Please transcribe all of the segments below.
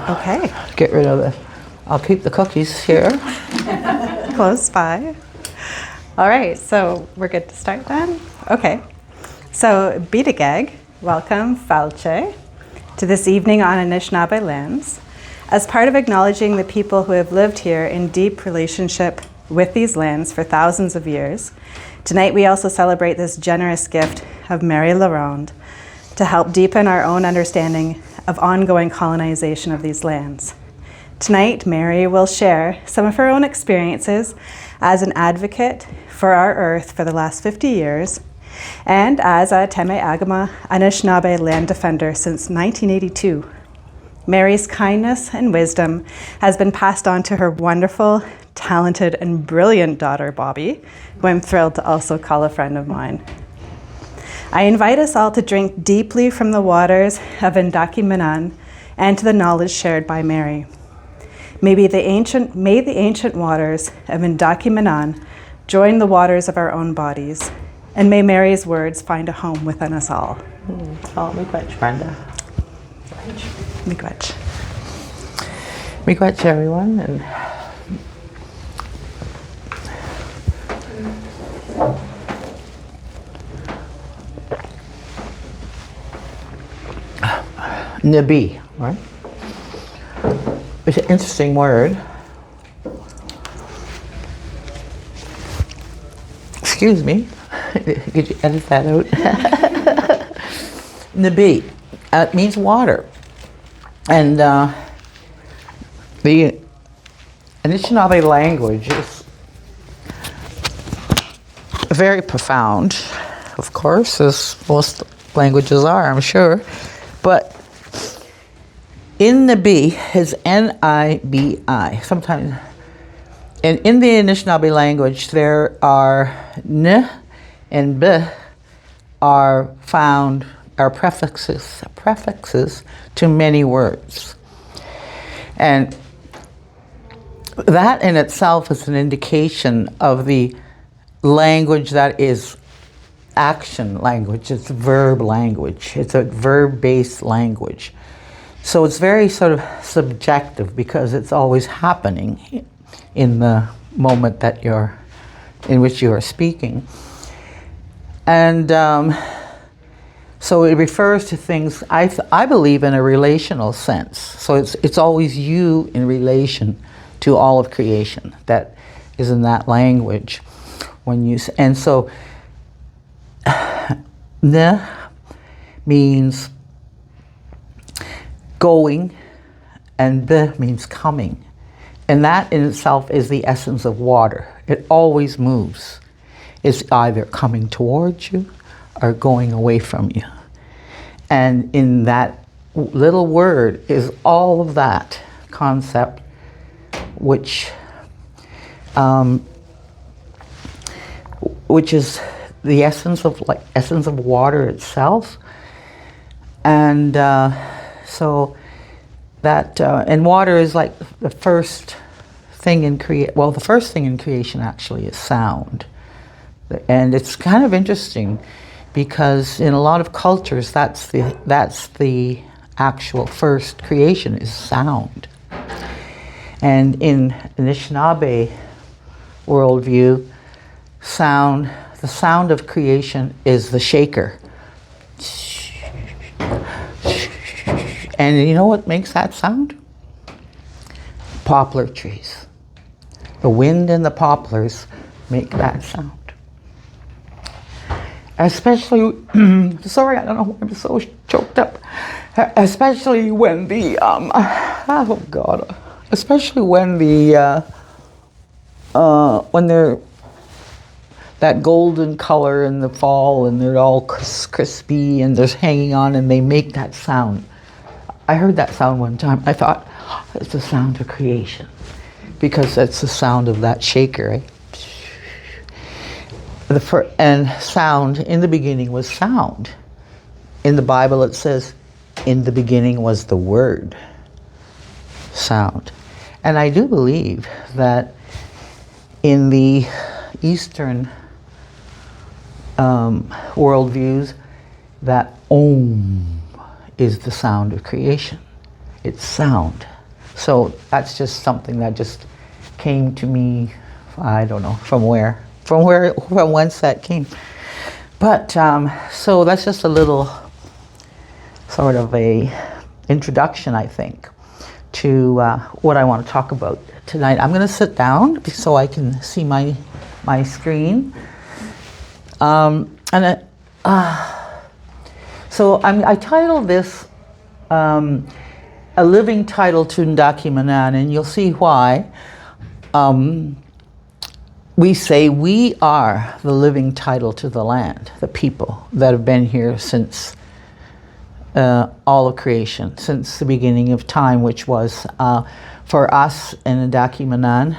Okay. get rid of it. I'll keep the cookies here. Close by. All right, so we're good to start then? Okay. So, Bidagag, welcome, Falche, to this evening on Anishinaabe lands. As part of acknowledging the people who have lived here in deep relationship with these lands for thousands of years, tonight we also celebrate this generous gift of Mary Laronde to help deepen our own understanding of ongoing colonization of these lands. Tonight, Mary will share some of her own experiences as an advocate for our earth for the last 50 years and as a Temagami Anishinaabe land defender since 1982. Mary's kindness and wisdom has been passed on to her wonderful, talented, and brilliant daughter, Bobby, who I'm thrilled to also call a friend of mine. I invite us all to drink deeply from the waters of Menan and to the knowledge shared by Mary. May the ancient waters of Menan join the waters of our own bodies, and may Mary's words find a home within us all. Oh, miigwech, Brenda. Miigwech. Miigwech, everyone. And Nabi, right? It's an interesting word. Excuse me. Could you edit that out? Nabi. It means water. And the Anishinaabe language is very profound, of course, as most languages are, I'm sure. But in Nibi is N-I-B-I. Sometimes, and in the Anishinaabe language, there are N and B are prefixes to many words. And that in itself is an indication of the language that is action language. It's verb language. It's a verb-based language. So it's very sort of subjective because it's always happening in the moment that in which you are speaking. And so it refers to things, I believe, in a relational sense. So it's always you in relation to all of creation that is in that language. And so ne means going, and be means coming. And that in itself is the essence of water. It always moves. It's either coming towards you or going away from you. And in that little word is all of that concept, which is the essence of water itself. And so that and water is like the first thing in the first thing in creation actually is sound. And it's kind of interesting because in a lot of cultures that's the actual first creation is sound. And in Anishinaabe worldview, the sound of creation is the shaker. And you know what makes that sound? Poplar trees. The wind and the poplars make that sound. Especially, sorry, I don't know, I'm so choked up. Especially when especially when they're that golden color in the fall and they're all crispy and they're hanging on and they make that sound. I heard that sound one time. I thought, it's the sound of creation because that's the sound of that shaker, right? And sound, in the beginning was sound. In the Bible it says, in the beginning was the word, sound. And I do believe that in the Eastern worldviews, that Om is the sound of creation. it's sound. So that's just something that just came to me, I don't know from whence that came. But so that's just a little sort of a introduction, I think, to what I want to talk about tonight. I'm going to sit down so I can see my screen. So I titled this A Living Title to Ndaki Menan, and you'll see why. We say we are the living title to the land, the people that have been here since all of creation, since the beginning of time, which was for us in Ndaki Menan,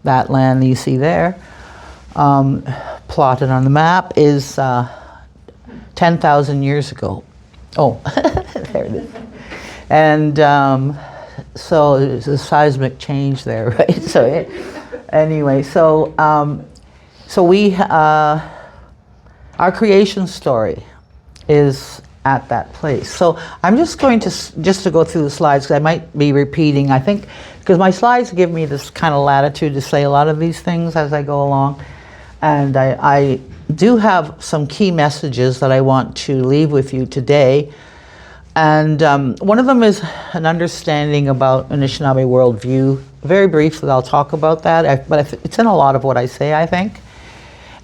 that land that you see there, plotted on the map, is 10,000 years ago. Oh, there it is. And so there's a seismic change there, right? So anyway, so we our creation story is at that place. So I'm just going to go through the slides, because I might be repeating, I think, because my slides give me this kind of latitude to say a lot of these things as I go along. And I do have some key messages that I want to leave with you today. And one of them is an understanding about Anishinaabe worldview. Very briefly, I'll talk about that, but it's in a lot of what I say, I think.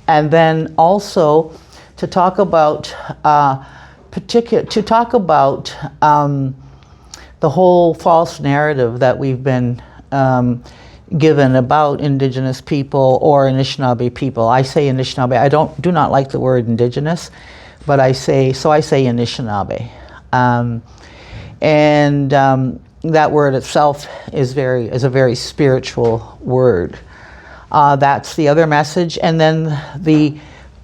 And then also to talk about the whole false narrative that we've been given about Indigenous people or Anishinaabe people. I say Anishinaabe. I do not like the word Indigenous, but I say Anishinaabe. That word itself is a very spiritual word. That's the other message. And then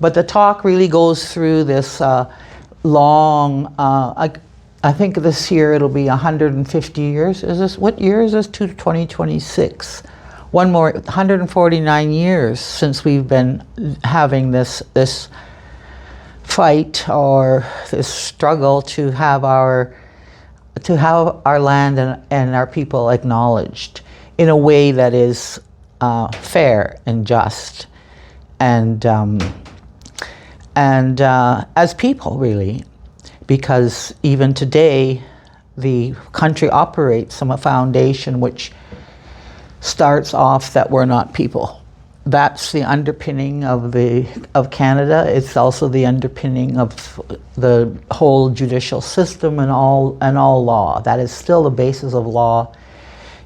but the talk really goes through this long, I think this year it'll be 150 years. What year is this? 2026. One more, 149 years since we've been having this fight, or this struggle to have our land and our people acknowledged in a way that is fair and just, and as people, really, because even today the country operates on a foundation which starts off that we're not people. That's the underpinning of Canada. It's also the underpinning of the whole judicial system and all law. That is still the basis of law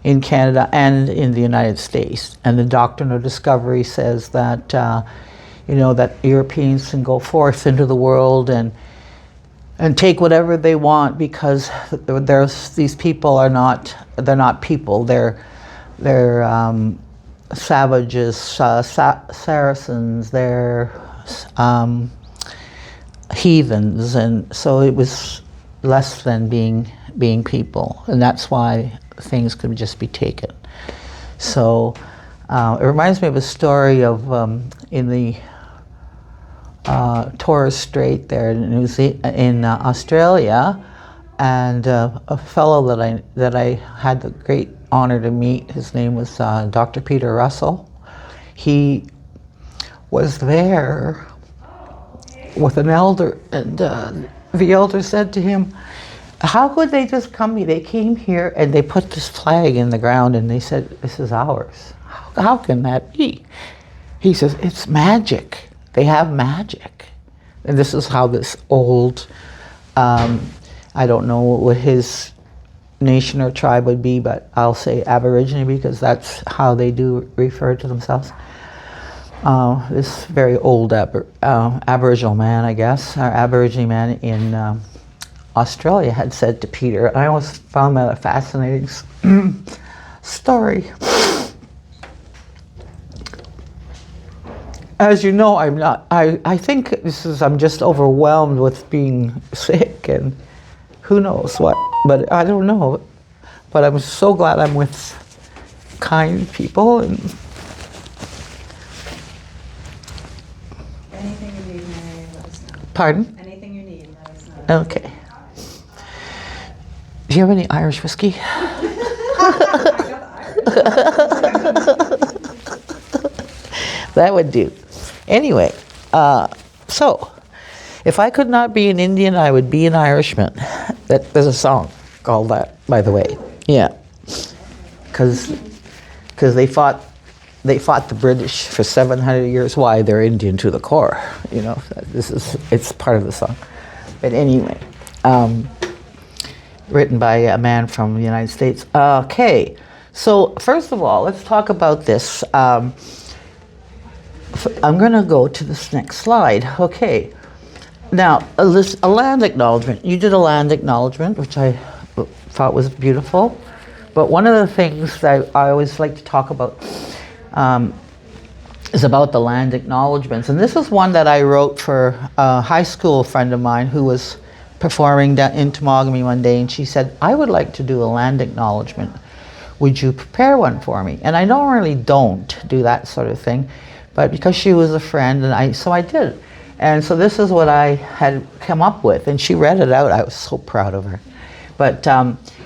in Canada and in the United States. And the doctrine of discovery says that that Europeans can go forth into the world and take whatever they want, because these people they're not people. They're savages, Saracens, they're heathens, and so it was less than being people, and that's why things could just be taken. So it reminds me of a story of in the Torres Strait there in Australia, and a fellow that I had the great honor to meet. His name was Dr. Peter Russell. He was there with an elder, and the elder said to him, "How could they just come here? They came here and they put this flag in the ground and they said, 'This is ours.' How can that be?" He says, "It's magic. They have magic." And this is how this old, I don't know what his nation or tribe would be, but I'll say Aborigine, because that's how they do refer to themselves. This very old Aboriginal man, I guess, or Aborigine man in Australia had said to Peter, I always found that a fascinating story. As you know, I think I'm just overwhelmed with being sick and who knows what, but I don't know. But I'm so glad I'm with kind people. And anything you need, Mary, let us know. Pardon? Anything you need, let us know. Okay. Do you have any Irish whiskey? That would do. Anyway, so if I could not be an Indian, I would be an Irishman. There's a song called that, by the way. Yeah, because they fought the British for 700 years. Why? They're Indian to the core. You know, it's part of the song. But anyway, written by a man from the United States. Okay, so first of all, let's talk about this. I'm going to go to this next slide. Okay, now a land acknowledgement. You did a land acknowledgement, which I thought was beautiful. But one of the things that I always like to talk about is about the land acknowledgements. And this is one that I wrote for a high school friend of mine who was performing in Temagami one day, and she said, I would like to do a land acknowledgement. Would you prepare one for me? And I normally don't do that sort of thing, but because she was a friend, and so I did. And so this is what I had come up with, and she read it out. I was so proud of her. But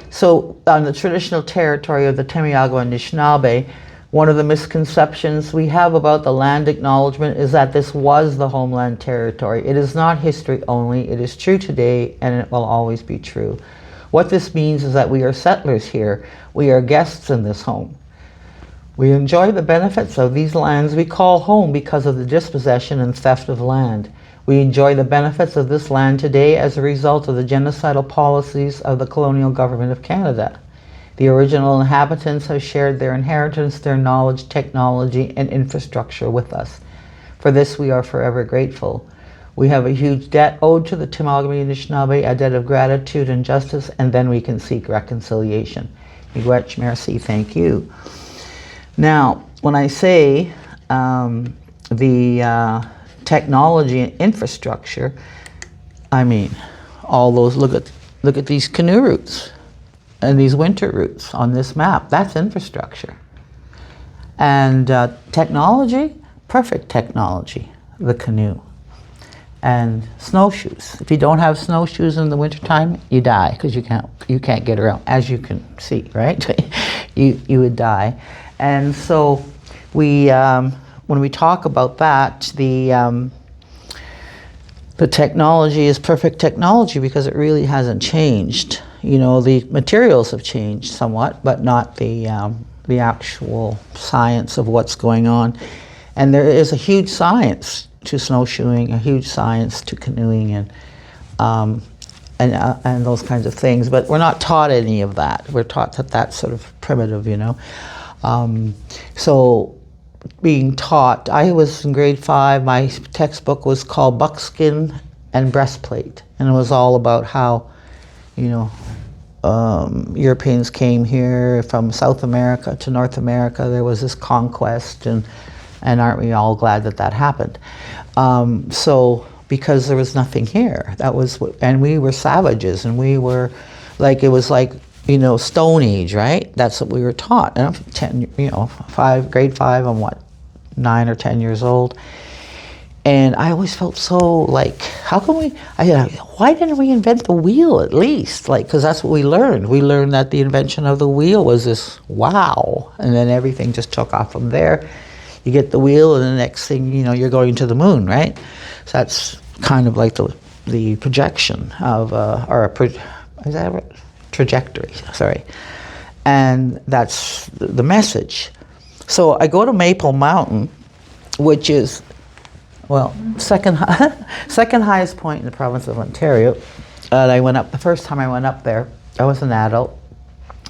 so on the traditional territory of the Temagami and Anishinaabe, one of the misconceptions we have about the land acknowledgement is that this was the homeland territory. It is not history only. It is true today, and it will always be true. What this means is that we are settlers here. We are guests in this home. We enjoy the benefits of these lands we call home because of the dispossession and theft of land. We enjoy the benefits of this land today as a result of the genocidal policies of the colonial government of Canada. The original inhabitants have shared their inheritance, their knowledge, technology, and infrastructure with us. For this, we are forever grateful. We have a huge debt owed to the Temagami and Anishinaabe, a debt of gratitude and justice, and then we can seek reconciliation. Miigwech, merci, thank you. Now, when I say the technology and infrastructure, I mean all those. Look at these canoe routes and these winter routes on this map. That's infrastructure. And technology, perfect technology, the canoe. And snowshoes. If you don't have snowshoes in the wintertime, you die because you can't get around, as you can see, right? you would die. And so we when we talk about that, the technology is perfect technology because it really hasn't changed. You know, the materials have changed somewhat, but not the actual science of what's going on. And there is a huge science to snowshoeing, a huge science to canoeing, and those kinds of things. But we're not taught any of that. We're taught that that's sort of primitive, you know. So being taught, I was in grade 5, my textbook was called Buckskin and Breastplate, and it was all about how, you know, Europeans came here from South America to North America. There was this conquest, and aren't we all glad that happened? So because there was nothing here, and we were savages, and we were like, it was like, you know, Stone Age, right? That's what we were taught. And I'm grade 5, I'm 9 or 10 years old. And I always felt so like, why didn't we invent the wheel at least? Like, because that's what we learned. We learned that the invention of the wheel was this wow. And then everything just took off from there. You get the wheel, and the next thing, you know, you're going to the moon, right? So that's kind of like the projection of, is that right? Trajectory, sorry. And that's the message. So I go to Maple Mountain, which is, well, second highest point in the province of Ontario. And I went up, the first time I went up there, I was an adult,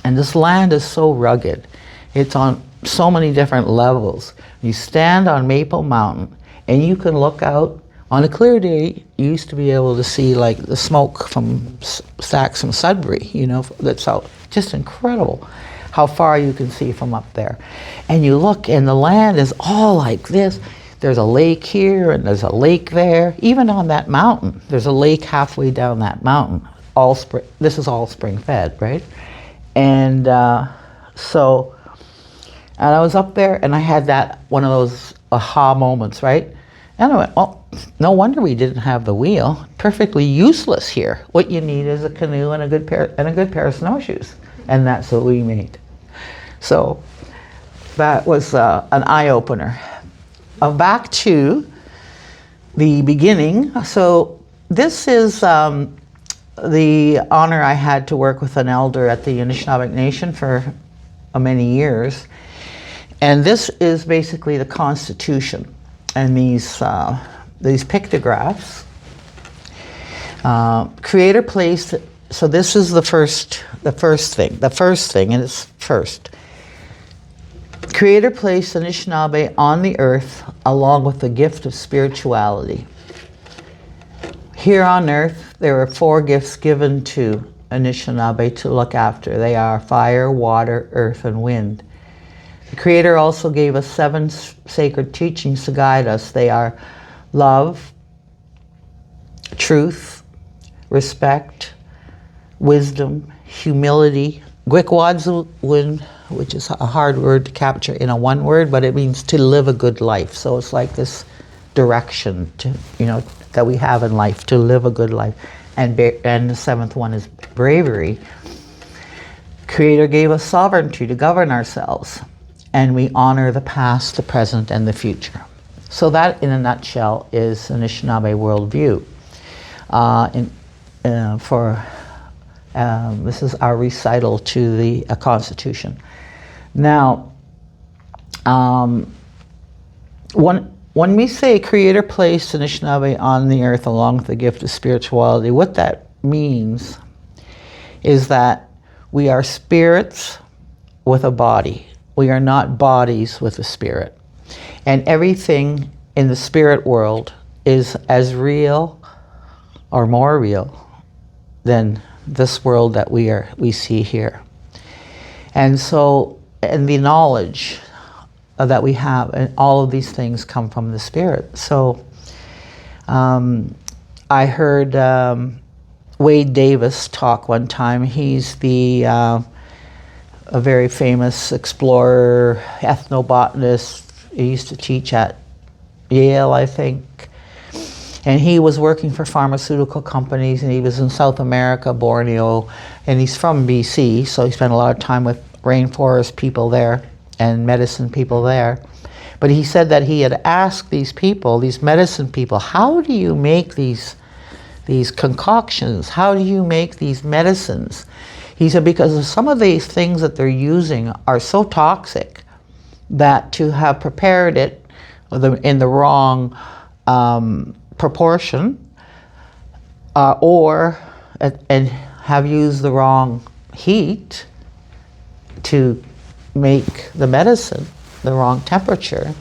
and this land is so rugged. It's on so many different levels. You stand on Maple Mountain, and you can look out. On a clear day, you used to be able to see like the smoke from stacks from Sudbury, you know, that's out. Just incredible how far you can see from up there. And you look, and the land is all like this. There's a lake here, and there's a lake there. Even on that mountain, there's a lake halfway down that mountain. This is all spring fed, right? And and I was up there, and I had one of those aha moments, right? And I went, well, no wonder we didn't have the wheel. Perfectly useless here. What you need is a canoe and a good pair of snowshoes. And that's what we made. So that was an eye-opener. Back to the beginning. So this is the honor I had to work with an elder at the Anishinaabe Nation for many years. And this is basically the Constitution. And these pictographs, Creator placed, so this is the first thing, and it's first. Creator placed Anishinaabe on the earth along with the gift of spirituality. Here on earth, there are 4 gifts given to Anishinaabe to look after. They are fire, water, earth, and wind. The Creator also gave us 7 sacred teachings to guide us. They are love, truth, respect, wisdom, humility, Gwikwadzuwin, which is a hard word to capture in a one word, but it means to live a good life. So it's like this direction to, that we have in life, to live a good life. And the 7th one is bravery. Creator gave us sovereignty to govern ourselves, and we honor the past, the present, and the future. So that, in a nutshell, is Anishinaabe worldview. This is our recital to the Constitution. Now, when we say Creator placed Anishinaabe on the earth along with the gift of spirituality, what that means is that we are spirits with a body. We are not bodies with a spirit. And everything in the spirit world is as real or more real than this world that we see here. And so, and the knowledge that we have, and all of these things come from the spirit. So I heard Wade Davis talk one time. He's a very famous explorer, ethnobotanist. He used to teach at Yale, I think. And he was working for pharmaceutical companies, and he was in South America, Borneo, and he's from BC, so he spent a lot of time with rainforest people there and medicine people there. But he said that he had asked these people, these medicine people, how do you make these concoctions? How do you make these medicines? He said, because some of these things that they're using are so toxic that to have prepared it in the wrong proportion and have used the wrong heat to make the medicine, the wrong temperature,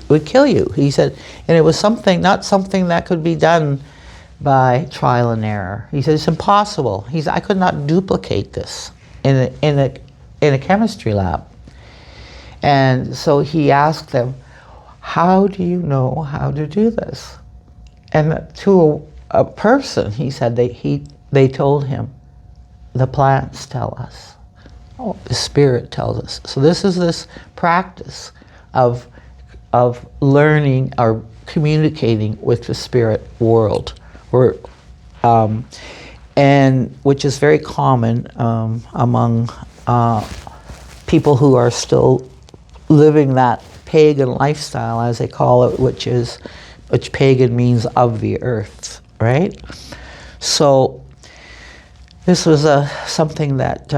would kill you. He said, and it was not something that could be done by trial and error. He said, it's impossible. He said, I could not duplicate this in a chemistry lab. And so he asked them, how do you know how to do this? And to a person, he said, they told him, the plants tell us. Oh, the spirit tells us. So this is this practice of learning or communicating with the spirit world, and which is very common among people who are still living that pagan lifestyle, as they call it, which pagan means of the earth, right? So this was something that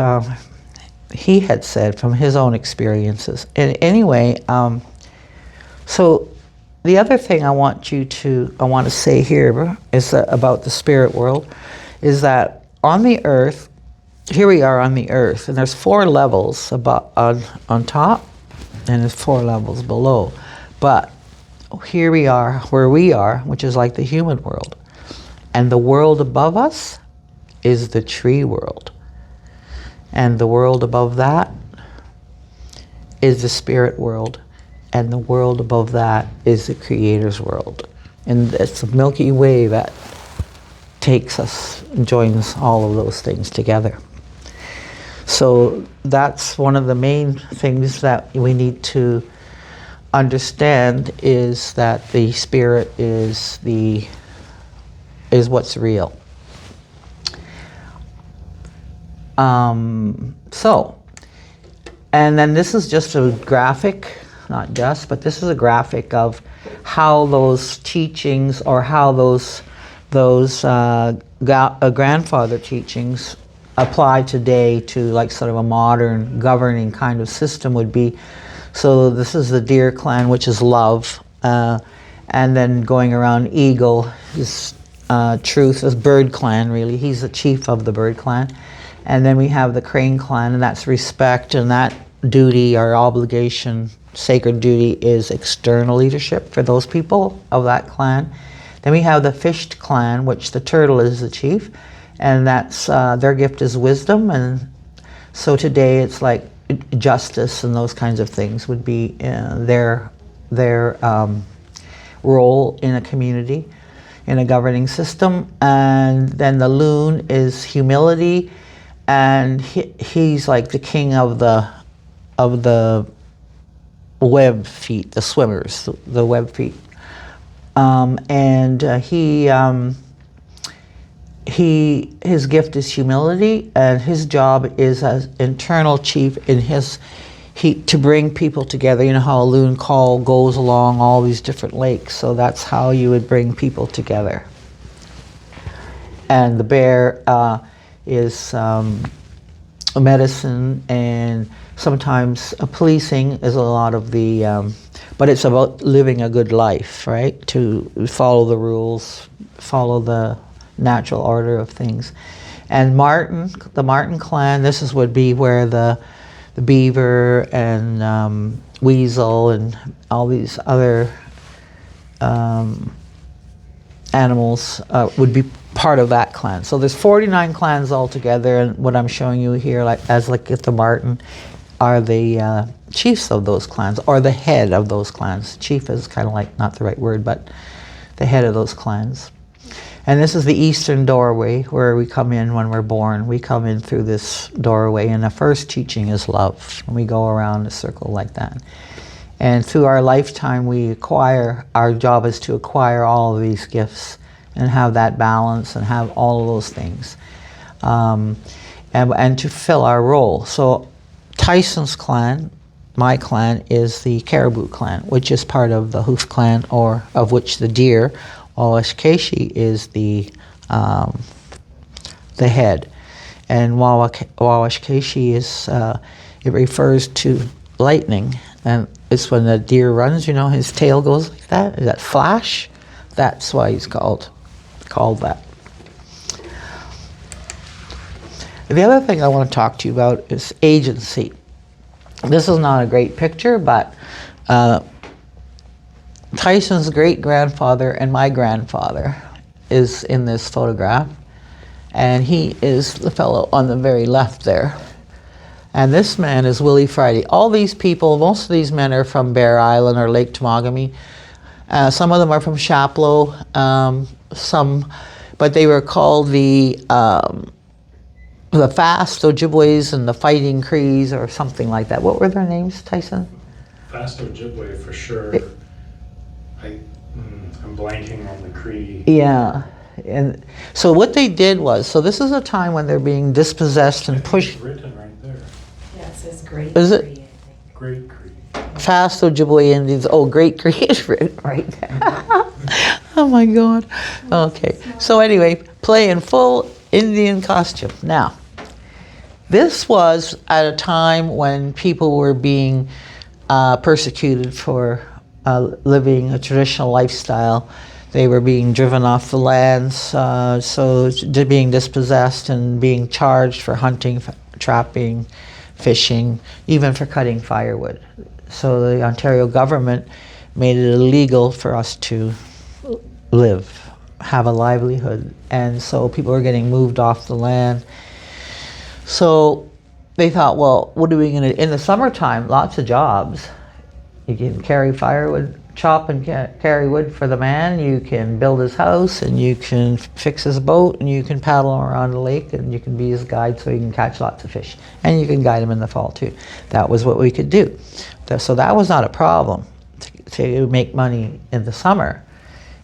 he had said from his own experiences. And anyway, so the other thing I want to say here is about the spirit world, is that on the earth, here we are on the earth, and there's 4 levels on top, and there's 4 levels below. But here we are, where we are, which is like the human world. And the world above us is the tree world. And the world above that is the spirit world. And the world above that is the Creator's world. And it's the Milky Way that takes us and joins all of those things together. So that's one of the main things that we need to understand is that the spirit is what's real. And then this is just a graphic, not just, but this is a graphic of how those teachings, or how those grandfather teachings apply today to like sort of a modern governing kind of system would be. So this is the deer clan, which is love, and then going around eagle is truth, is bird clan really. He's the chief of the bird clan. And then we have the crane clan, and that's respect, and that duty or obligation, sacred duty, is external leadership for those people of that clan. Then we have the fished clan, which the turtle is the chief, and that's their gift is wisdom. And so today it's like justice and those kinds of things would be their role in a community, in a governing system. And then the loon is humility, and he's like the king of the web feet, the swimmers, the web feet. His gift is humility, and his job is as internal chief in to bring people together. You know how a loon call goes along all these different lakes, so that's how you would bring people together. And the bear is medicine, and sometimes policing is a lot of the, but it's about living a good life, right? To follow the rules, follow the natural order of things. And the Martin clan, this would be where the beaver and weasel and all these other animals would be part of that clan. So there's 49 clans altogether, and what I'm showing you here, like at the Martin, are the chiefs of those clans, or the head of those clans. Chief is kind of like not the right word, but the head of those clans. And this is the eastern doorway where we come in when we're born. We come in through this doorway, and the first teaching is love. And we go around a circle like that. And through our lifetime, our job is to acquire all of these gifts and have that balance and have all of those things. And to fill our role. So Tyson's clan, my clan, is the Caribou clan, which is part of the Hoof clan, or of which the deer, Wawashkeshi, is the head. And Wawashkeshi is, it refers to lightning. And it's when the deer runs, you know, his tail goes like that. Is that flash? That's why he's called that. The other thing I want to talk to you about is agency. This is not a great picture, but Tyson's great-grandfather and my grandfather is in this photograph, and he is the fellow on the very left there. And this man is Willie Friday. All these people, most of these men are from Bear Island or Lake Temagami. Some of them are from Chapleau, but they were called the Fast Ojibways and the Fighting Crees or something like that. What were their names, Tyson? Fast Ojibwe for sure. I'm blanking on the Cree. Yeah. And so what they did was, so this is a time when they're being dispossessed and pushed. It's written right there. Yeah, it says Great Is it? Cree, I think. Great Cree. Fast Ojibwe Indians. Oh, Great Cree is written right there. Oh my God. Okay. So anyway, play in full Indian costume. Now, this was at a time when people were being persecuted for living a traditional lifestyle. They were being driven off the lands, so being dispossessed and being charged for hunting, trapping, fishing, even for cutting firewood. So the Ontario government made it illegal for us to live, have a livelihood. And so people were getting moved off the land. So they thought, well, what are we going to, in the summertime, lots of jobs. You can carry firewood, chop and carry wood for the man, you can build his house, and you can fix his boat, and you can paddle him around the lake, and you can be his guide so he can catch lots of fish. And you can guide him in the fall too. That was what we could do. So that was not a problem to make money in the summer.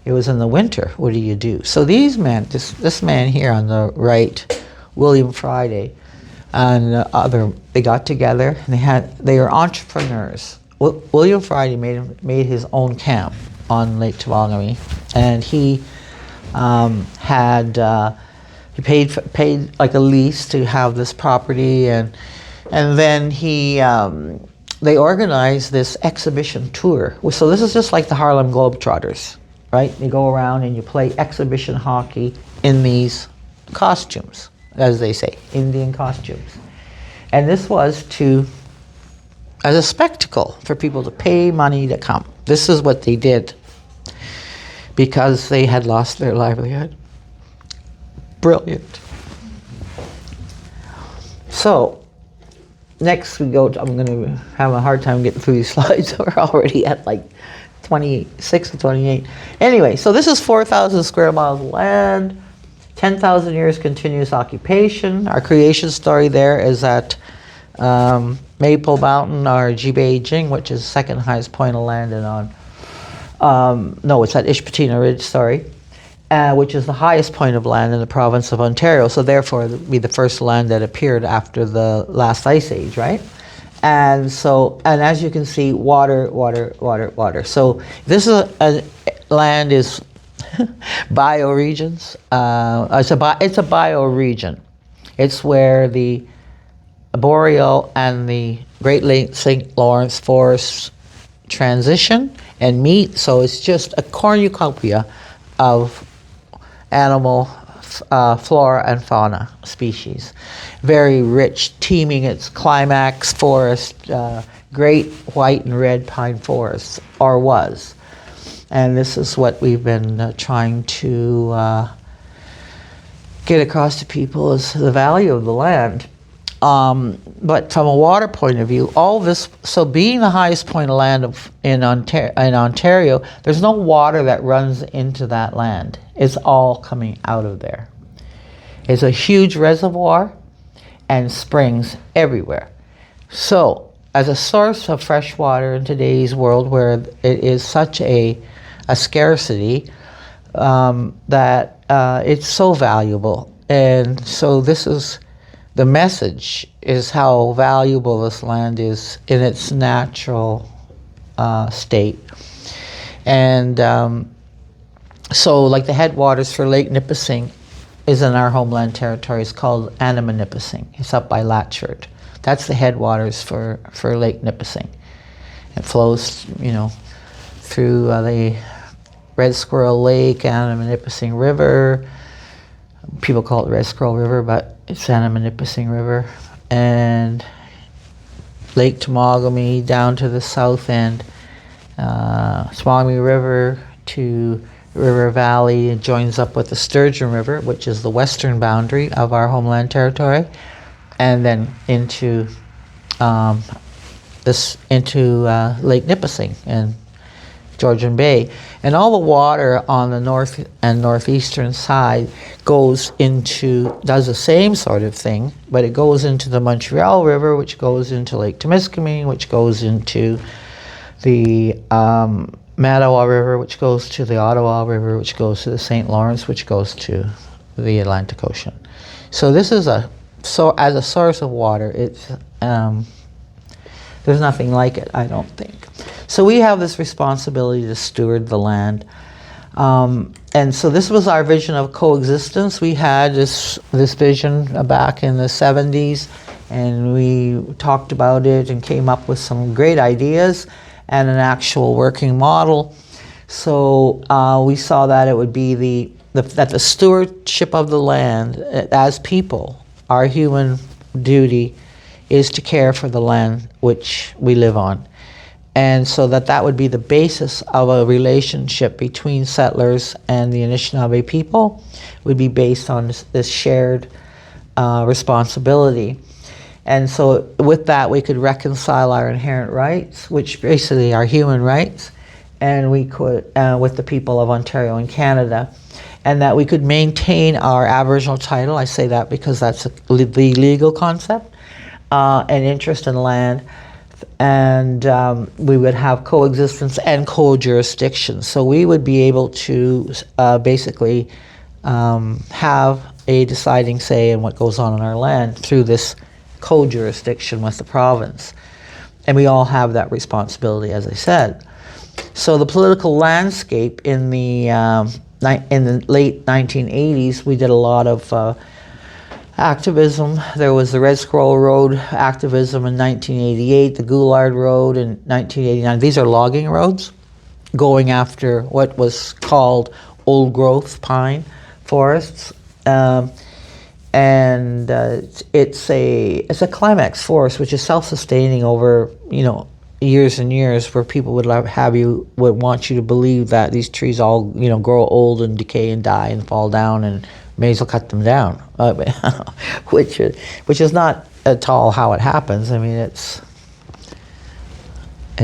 It was in the winter. What do you do? So these men, this man here on the right, William Friday, and they got together and they were entrepreneurs. William Friday made his own camp on Lake Temagami, and he he paid like a lease to have this property, and then they organized this exhibition tour. So this is just like the Harlem Globetrotters, right? You go around and you play exhibition hockey in these costumes, as they say, Indian costumes. And this was as a spectacle for people to pay money to come. This is what they did because they had lost their livelihood. Brilliant. So, next we go to, I'm going to have a hard time getting through these slides. We're already at like 26 or 28. Anyway, so this is 4,000 square miles of land, 10,000 years continuous occupation. Our creation story there is at Maple Mountain, or Beijing, which is the second highest point of land, and it's at Ishpatina Ridge, sorry, which is the highest point of land in the province of Ontario. So therefore, it would be the first land that appeared after the last ice age, right? And as you can see, water. So this is land is bioregions. It's a bioregion. It's where the boreal and the Great Lakes St. Lawrence forests transition and meet. So it's just a cornucopia of animal flora and fauna species. Very rich, teeming. It's climax forest, great white and red pine forests, or was. And this is what we've been trying to get across to people, is the value of the land. But from a water point of view, all this, so being the highest point of land in Ontario, there's no water that runs into that land. It's all coming out of there. It's a huge reservoir and springs everywhere. So as a source of fresh water in today's world, where it is such a scarcity, that it's so valuable. And so this is the message, is how valuable this land is in its natural state. And so like the headwaters for Lake Nipissing is in our homeland territory. It's called Nipissing. It's up by Latchford. That's the headwaters for Lake Nipissing. It flows, through the Red Squirrel Lake, Nipissing River. People call it Red Squirrel River, but it's Nipissing River. And Lake Temagami down to the south end. Temagami River to River Valley. It joins up with the Sturgeon River, which is the western boundary of our homeland territory, and then into Lake Nipissing and Georgian Bay. And all the water on the north and northeastern side does the same sort of thing, but it goes into the Montreal River, which goes into Lake Temiskaming, which goes into the Mattawa River, which goes to the Ottawa River, which goes to the St. Lawrence, which goes to the Atlantic Ocean. So this is as a source of water, it's there's nothing like it, I don't think. So we have this responsibility to steward the land. And so this was our vision of coexistence. We had this vision back in the 70s, and we talked about it and came up with some great ideas and an actual working model. So we saw that it would be that the stewardship of the land, as people, our human duty is to care for the land which we live on. And so that would be the basis of a relationship between settlers and the Anishinaabe people, would be based on this shared responsibility. And so with that, we could reconcile our inherent rights, which basically are human rights, and we could, with the people of Ontario and Canada, and that we could maintain our Aboriginal title. I say that because that's the legal concept, and interest in land and we would have coexistence and co-jurisdiction. So we would be able to basically have a deciding say in what goes on our land through this co-jurisdiction with the province. And we all have that responsibility, as I said. So the political landscape in the late 1980s, we did a lot of activism. There was the Red Squirrel Road activism in 1988, the Goulard Road in 1989. These are logging roads going after what was called old growth pine forests. And it's a climax forest which is self-sustaining over, you know, years and years, where people would want you to believe that these trees all, you know, grow old and decay and die and fall down, and may as well cut them down, which is not at all how it happens. I mean, it's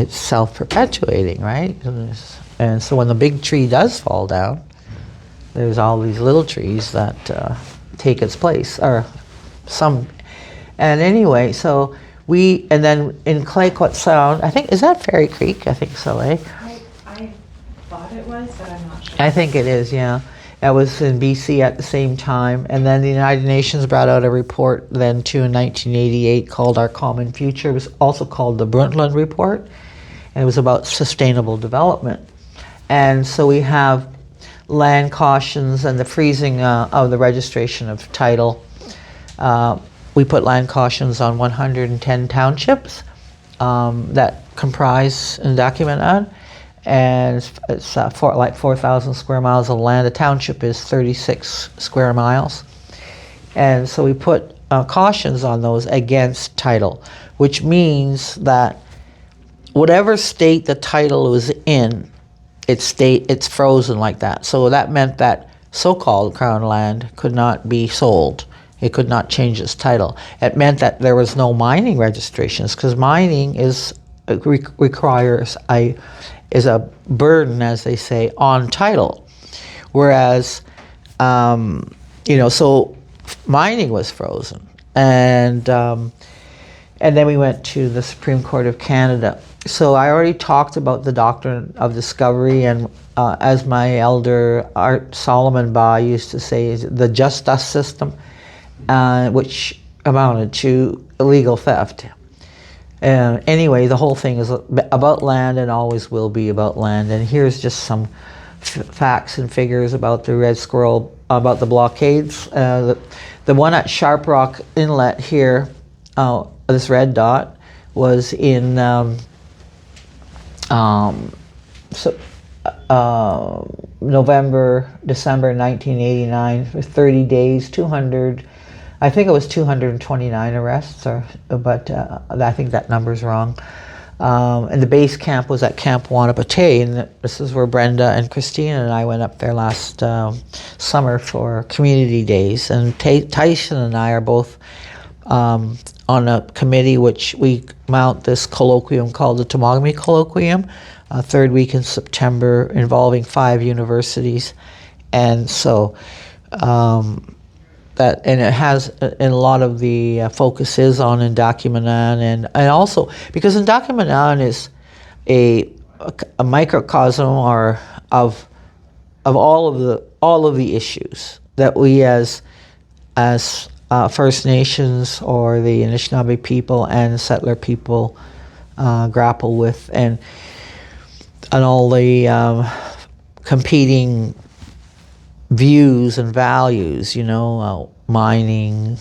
self-perpetuating, right? And so when the big tree does fall down, there's all these little trees that take its place, or some. And anyway, so and then in Claycoat Sound, I think, is that Fairy Creek? I think so, eh? I thought it was, but I'm not sure. I think it is, yeah. That was in BC at the same time. And then the United Nations brought out a report then too in 1988 called Our Common Future. It was also called the Brundtland Report. And it was about sustainable development. And so we have land cautions and the freezing of the registration of title. We put land cautions on 110 townships that comprise Menan, and it's like 4,000 square miles of land. A township is 36 square miles. And so we put cautions on those against title, which means that whatever state the title was in, it's frozen like that. So that meant that so-called crown land could not be sold. It could not change its title. It meant that there was no mining registrations, because mining requires is a burden, as they say, on title. Whereas, you know, so mining was frozen, and then we went to the Supreme Court of Canada. So I already talked about the doctrine of discovery, and as my elder Art Solomon Ba used to say, the justice system, which amounted to illegal theft. Anyway, the whole thing is about land and always will be about land. And here's just some facts and figures about the Red Squirrel, about the blockades. The one at Sharp Rock Inlet here, this red dot, was in November, December 1989, for 30 days, 229 arrests, but I think that number's wrong. And the base camp was at Camp Wanapatay, and this is where Brenda and Christina and I went up there last summer for community days. And Tyson and I are both on a committee which we mount this colloquium called the Temagami Colloquium, third week in September, involving 5 universities. And so and it has, and a lot of the focus is on Menan, and also because Menan is a microcosm of all of the issues that we as First Nations or the Anishinaabe people and settler people grapple with, and all the competing views and values, you know, mining,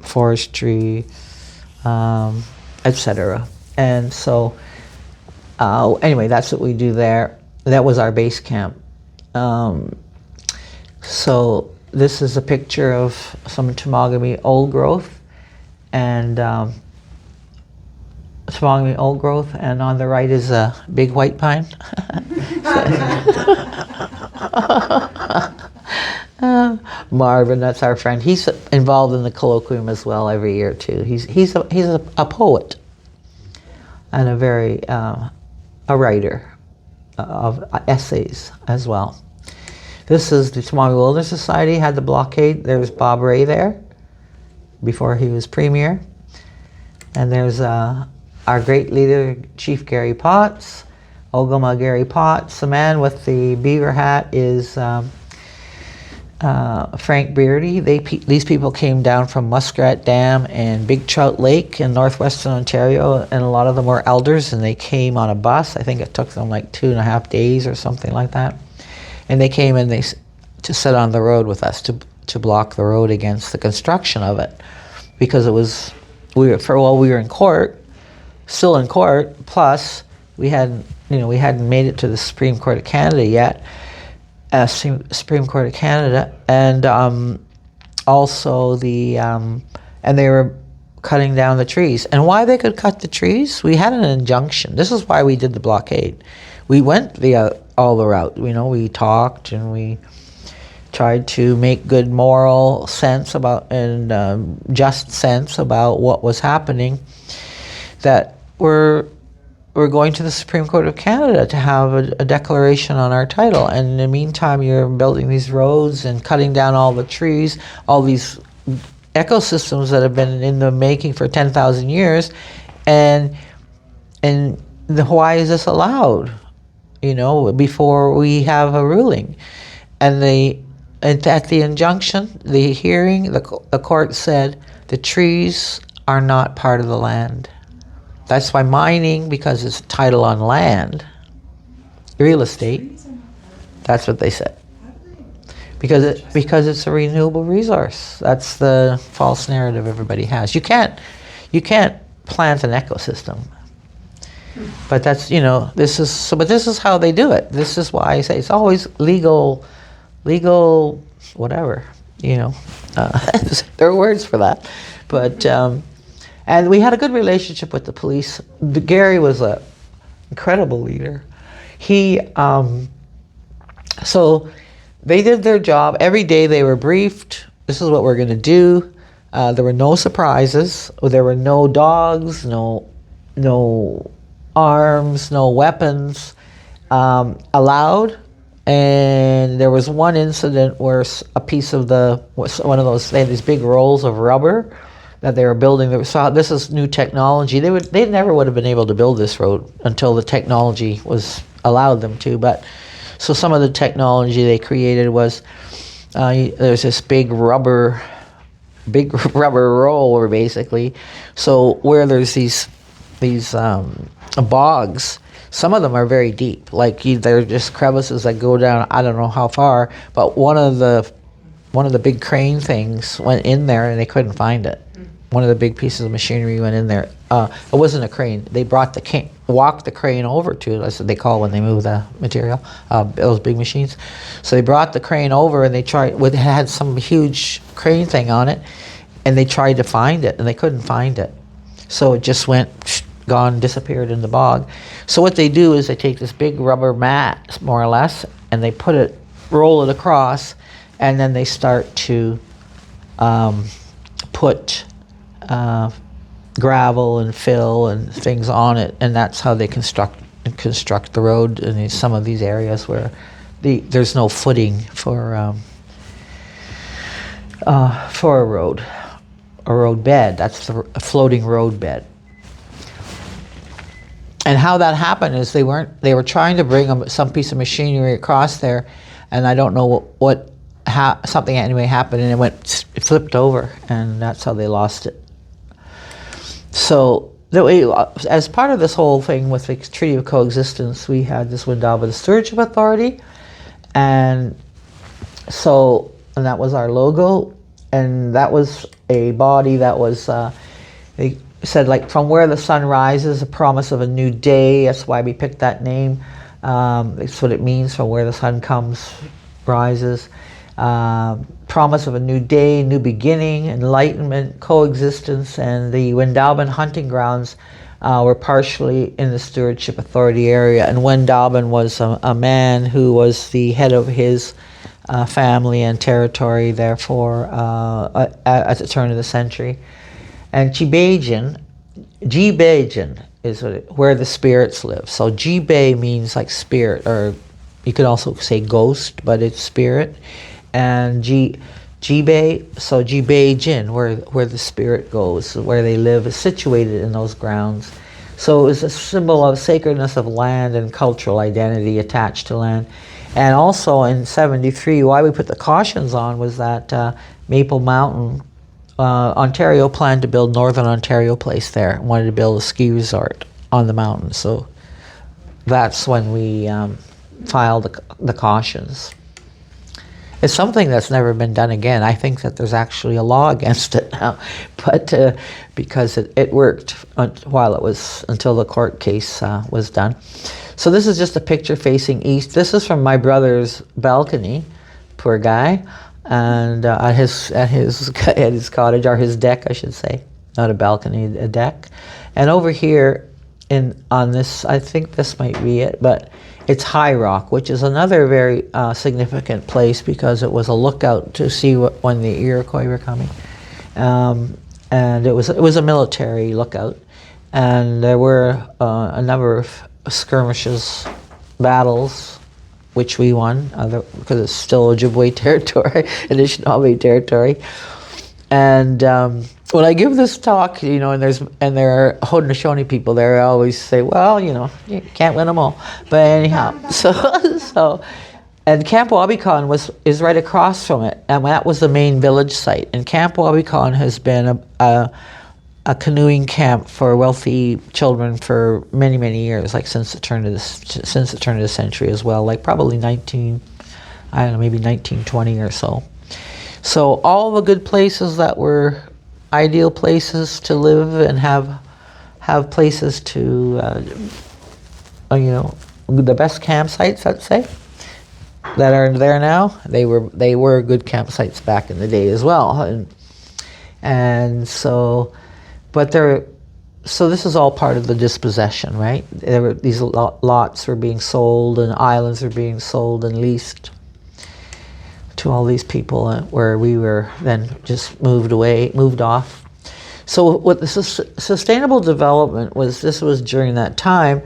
forestry, etc. And so anyway, that's what we do there. That was our base camp. So this is a picture of some Temagami old growth, and Temagami old growth, and on the right is a big white pine. Marvin, that's our friend. He's involved in the colloquium as well every year too. He's a poet and a very a writer of essays as well. This is the Temagami Wilderness Society, had the blockade. There's Bob Ray there before he was premier, and there's our great leader, Chief Gary Potts, Ogama Gary Potts. The man with the beaver hat is Frank Beardy. These people came down from Muskrat Dam and Big Trout Lake in northwestern Ontario, and a lot of them were elders, and they came on a bus. I think it took them like 2.5 days or something like that. And they came and to sit on the road with us to block the road against the construction of it, because we were in court, still in court. Plus, we hadn't made it to the Supreme Court of Canada yet. Supreme Court of Canada, and also and they were cutting down the trees. And why they could cut the trees? We had an injunction. This is why we did the blockade. We went all the route. We talked and we tried to make good moral sense about and just sense about what was happening. That we're going to the Supreme Court of Canada to have a declaration on our title. And in the meantime, you're building these roads and cutting down all the trees, all these ecosystems that have been in the making for 10,000 years. And why is this allowed? Before we have a ruling. And at the injunction, the hearing, the court said the trees are not part of the land. That's why mining, because it's title on land, real estate, that's what they said. Because it's a renewable resource. That's the false narrative everybody has. You can't plant an ecosystem. But that's, this is how they do it. This is why I say it's always legal, whatever, there are words for that. But, and we had a good relationship with the police. Gary was an incredible leader. So they did their job. Every day they were briefed. This is what we're going to do. There were no surprises. There were no dogs, no arms, no weapons allowed. And there was one incident where a piece of one of those, they had these big rolls of rubber that they were building. So this is new technology. They never would have been able to build this road until the technology was allowed them to. But so some of the technology they created was there's this big rubber roller, basically. So where there's these bogs, some of them are very deep. Like they're just crevices that go down. I don't know how far, but one of the big crane things went in there and they couldn't find it. One of the big pieces of machinery went in there. It wasn't a crane. They walked the crane over to it. That's what they call when they move the material, those big machines. So they brought the crane over and it had some huge crane thing on it, and they tried to find it and they couldn't find it. So it just disappeared in the bog. So what they do is they take this big rubber mat, more or less, and they roll it across, and then they start to put gravel and fill and things on it, and that's how they construct the road in some of these areas where there's no footing for a road bed. That's a floating road bed. And how that happened is they were trying to bring some piece of machinery across there, and I don't know something anyway happened, and it flipped over, and that's how they lost it. So as part of this whole thing with the Treaty of Coexistence, we had this Wendouree Stewardship Authority, and that was our logo, and that was a body that was they said, like, from where the sun rises, a promise of a new day. That's why we picked that name. It's what it means, from where the sun rises. Promise of a new day, new beginning, enlightenment, coexistence, and the Wendouree hunting grounds were partially in the Stewardship Authority area. And Wendouree was a man who was the head of his family and territory, therefore, at the turn of the century. And Jibajan is where the spirits live. So Jibe means like spirit, or you could also say ghost, but it's spirit. And Jibe, so Jibajan, where the spirit goes, where they live, is situated in those grounds. So it was a symbol of sacredness of land and cultural identity attached to land. And also in 73, why we put the cautions on was that Maple Mountain, Ontario planned to build Northern Ontario Place there, wanted to build a ski resort on the mountain. So that's when we filed the cautions. It's something that's never been done again. I think that there's actually a law against it now, but because it worked while it was, until the court case was done. So this is just a picture facing east. This is from my brother's balcony, poor guy, and at his cottage, or his deck, I should say, not a balcony, a deck. And over here, on this, I think this might be it, but it's High Rock, which is another very significant place because it was a lookout to see when the Iroquois were coming, and it was a military lookout, and there were a number of skirmishes, battles, which we won because it's still Ojibwe territory, Anishinaabe territory, and when I give this talk, you know, and there are Haudenosaunee people there, I always say, well, you know, you can't win them all. But anyhow, so and Camp Wabicon is right across from it, and that was the main village site. And Camp Wabicon has been a canoeing camp for wealthy children for many, many years, like since the turn of the century as well, like probably maybe 1920 or so. So all the good places that were ideal places to live and have places to, you know, the best campsites, I'd say, that are there now. They were good campsites back in the day as well, and so, but so this is all part of the dispossession, right? These lots were being sold and islands were being sold and leased to all these people, where we were then just moved off. So what the sustainable development was, this was during that time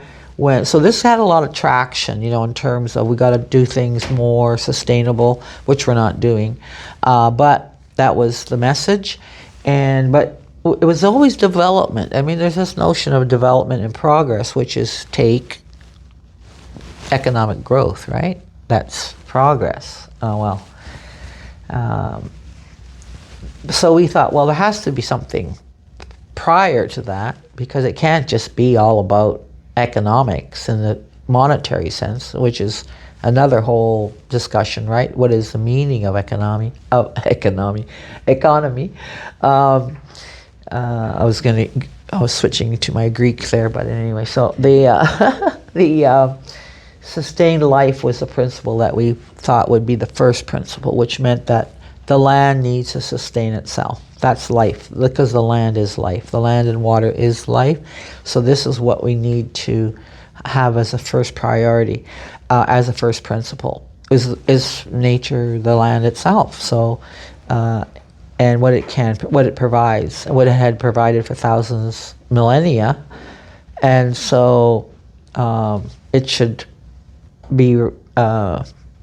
so this had a lot of traction, you know, in terms of we got to do things more sustainable, which we're not doing, but that was the message. But it was always development. I mean, there's this notion of development and progress, which is take economic growth, right? That's progress. So we thought, well, there has to be something prior to that, because it can't just be all about economics in the monetary sense, which is another whole discussion, right? What is the meaning of economy? I was switching to my Greek there, but anyway, so the sustained life was a principle that we thought would be the first principle, which meant that the land needs to sustain itself. That's life, because the land is life. The land and water is life. So this is what we need to have as a first priority, as a first principle, is nature, the land itself. So, and what it provides, what it had provided for thousands, millennia, and so it should be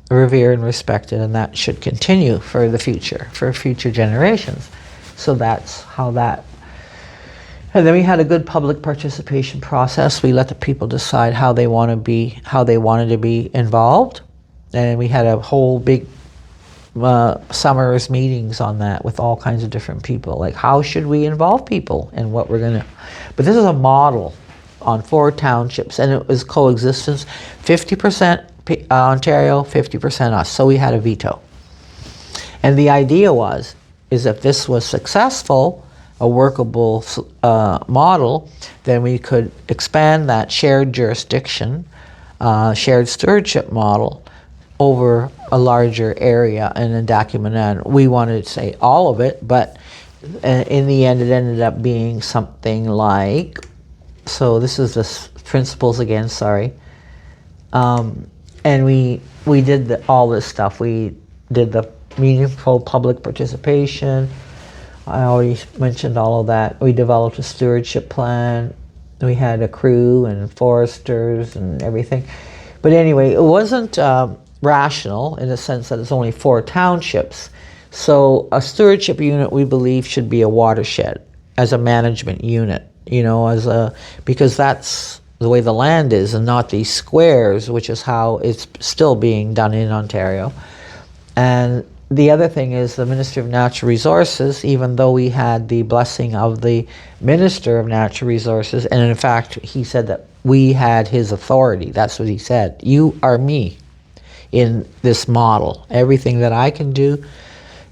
revered and respected, and that should continue for the future, for future generations. So that's how that. And then we had a good public participation process. We let the people decide how they wanted to be involved, and we had a whole big summer's meetings on that with all kinds of different people. Like, how should we involve people in what we're gonna? But this is a model on 4 townships, and it was coexistence. 50% Ontario, 50% us. So we had a veto. And the idea is if this was successful, a workable model, then we could expand that shared jurisdiction, shared stewardship model over a larger area in Menan. We wanted to say all of it, but in the end it ended up being something like, so this is the principles again, sorry. And we did all this stuff. We did the meaningful public participation. I already mentioned all of that. We developed a stewardship plan. We had a crew and foresters and everything. But anyway, it wasn't rational in the sense that it's only 4 townships. So a stewardship unit, we believe, should be a watershed as a management unit. because that's the way the land is, and not these squares, which is how it's still being done in Ontario. And the other thing is the Minister of Natural Resources, even though we had the blessing of the Minister of Natural Resources, and in fact he said that we had his authority. That's what he said. You are me in this model. Everything that I can do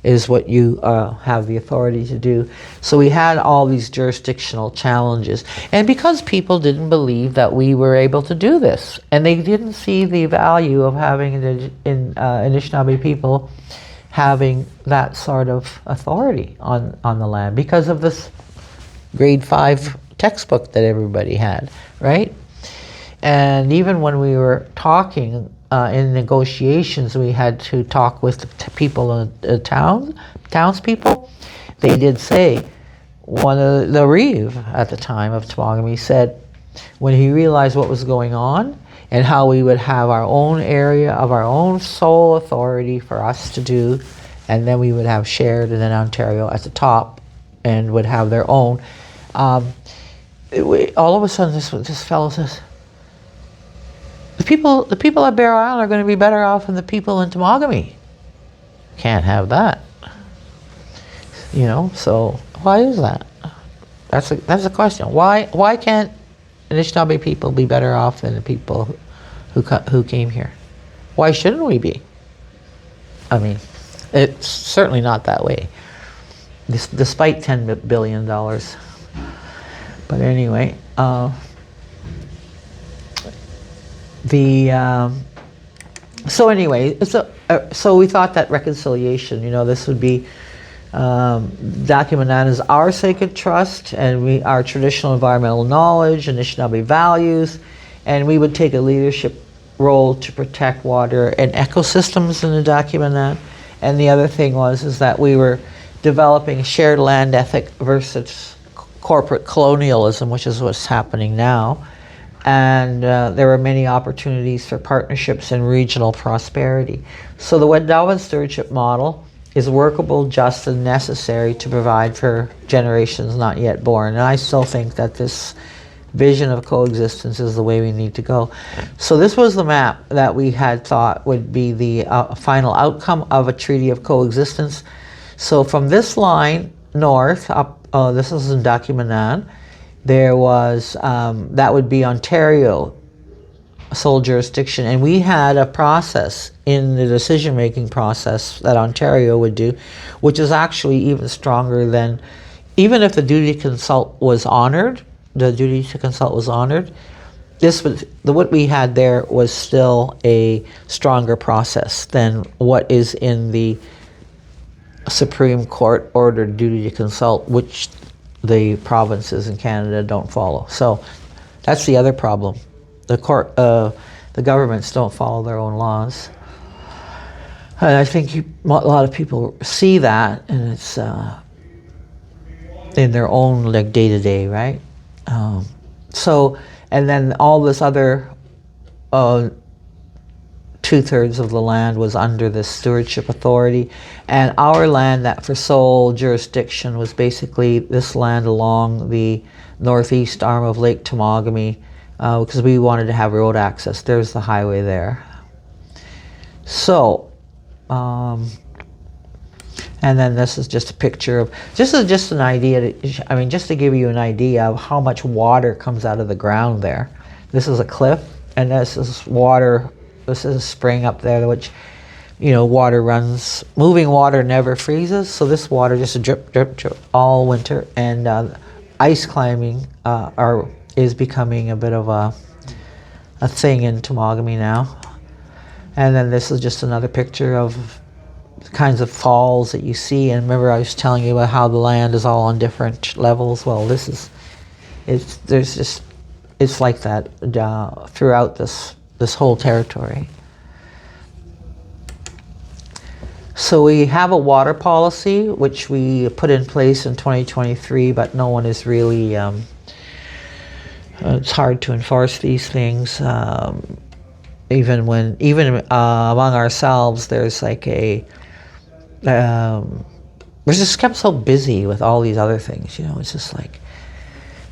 is what you have the authority to do. So we had all these jurisdictional challenges. And because people didn't believe that we were able to do this, and they didn't see the value of having Anishinaabe people having that sort of authority on the land because of this grade 5 textbook that everybody had, right? And even when we were talking in negotiations, we had to talk with the people in the townspeople. They did say, one of the Reeve at the time of Temagami said, when he realized what was going on and how we would have our own area of our own sole authority for us to do, and then we would have shared, and then Ontario at the top, and would have their own. All of a sudden, this fellow says, the people at Barrow Island are going to be better off than the people in Temagami. Can't have that. So why is that? That's a question. Why can't Anishinaabe people be better off than the people who came here? Why shouldn't we be? I mean, it's certainly not that way, despite $10 billion. But anyway, so we thought that reconciliation, this would be Menan is our sacred trust, and our traditional environmental knowledge, Anishinaabe values, and we would take a leadership role to protect water and ecosystems in the Menan. And the other thing is that we were developing shared land ethic versus corporate colonialism, which is what's happening now. And there were many opportunities for partnerships and regional prosperity. So the Wendawan stewardship model is workable, just, and necessary to provide for generations not yet born. And I still think that this vision of coexistence is the way we need to go. So this was the map that we had thought would be the final outcome of a treaty of coexistence. So from this line north up, this is in Menan, there was, that would be Ontario sole jurisdiction, and we had a process in the decision-making process that Ontario would do, which is actually even stronger than, even if the duty to consult was honored, what we had there was still a stronger process than what is in the Supreme Court ordered duty to consult, which the provinces in Canada don't follow. So that's the other problem. The governments don't follow their own laws. And I think a lot of people see that, and it's in their own day-to-day, right? And then all this other 2/3 of the land was under this stewardship authority, and our land that for sole jurisdiction was basically this land along the northeast arm of Lake Temagami, because we wanted to have road access. There's the highway there. So, and then this is just a picture of, just an idea, just to give you an idea of how much water comes out of the ground there. This is a cliff, and this is water. This is a spring up there, which, water runs. Moving water never freezes, so this water just drip, drip, drip all winter. And ice climbing is becoming a bit of a thing in Temagami now. And then this is just another picture of the kinds of falls that you see. And remember, I was telling you about how the land is all on different levels. Well, it's like that throughout this whole territory. So we have a water policy which we put in place in 2023, but no one is really, it's hard to enforce these things. Even among ourselves, there's like we're just kept so busy with all these other things, it's just like,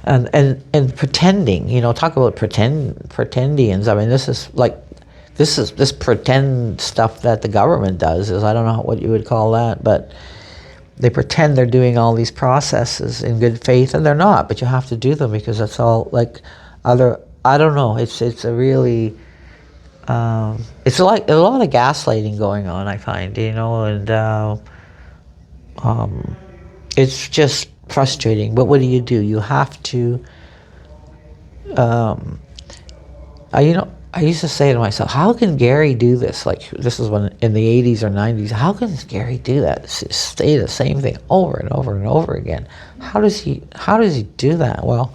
and pretending, talk about pretendians. I mean, this pretend stuff that the government does is, I don't know what you would call that, but they pretend they're doing all these processes in good faith, and they're not, but you have to do them because that's all I don't know, it's a really, it's like a lot of gaslighting going on, I find, and it's just frustrating. But what do? You have to, I used to say to myself, how can Gary do this? Like, this is when in the 80s or 90s, how can Gary do that? Say the same thing over and over and over again. How does he do that? Well,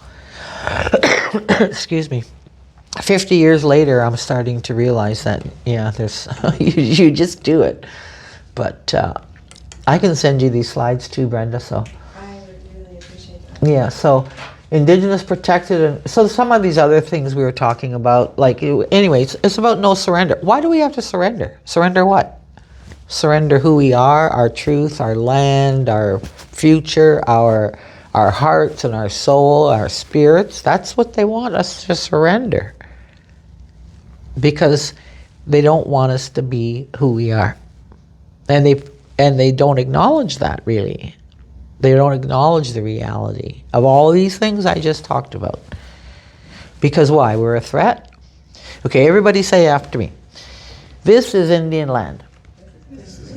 excuse me. 50 years later, I'm starting to realize that, there's, you just do it. But I can send you these slides too, Brenda, so. I would really appreciate that. Yeah, so Indigenous protected, and so some of these other things we were talking about, anyways, it's about no surrender. Why do we have to surrender? Surrender what? Surrender who we are, our truth, our land, our future, our hearts and our soul, our spirits. That's what they want us to surrender. Because they don't want us to be who we are. And they don't acknowledge that, really. They don't acknowledge the reality of all these things I just talked about. Because why? We're a threat? Okay, everybody say after me. This is Indian land. This is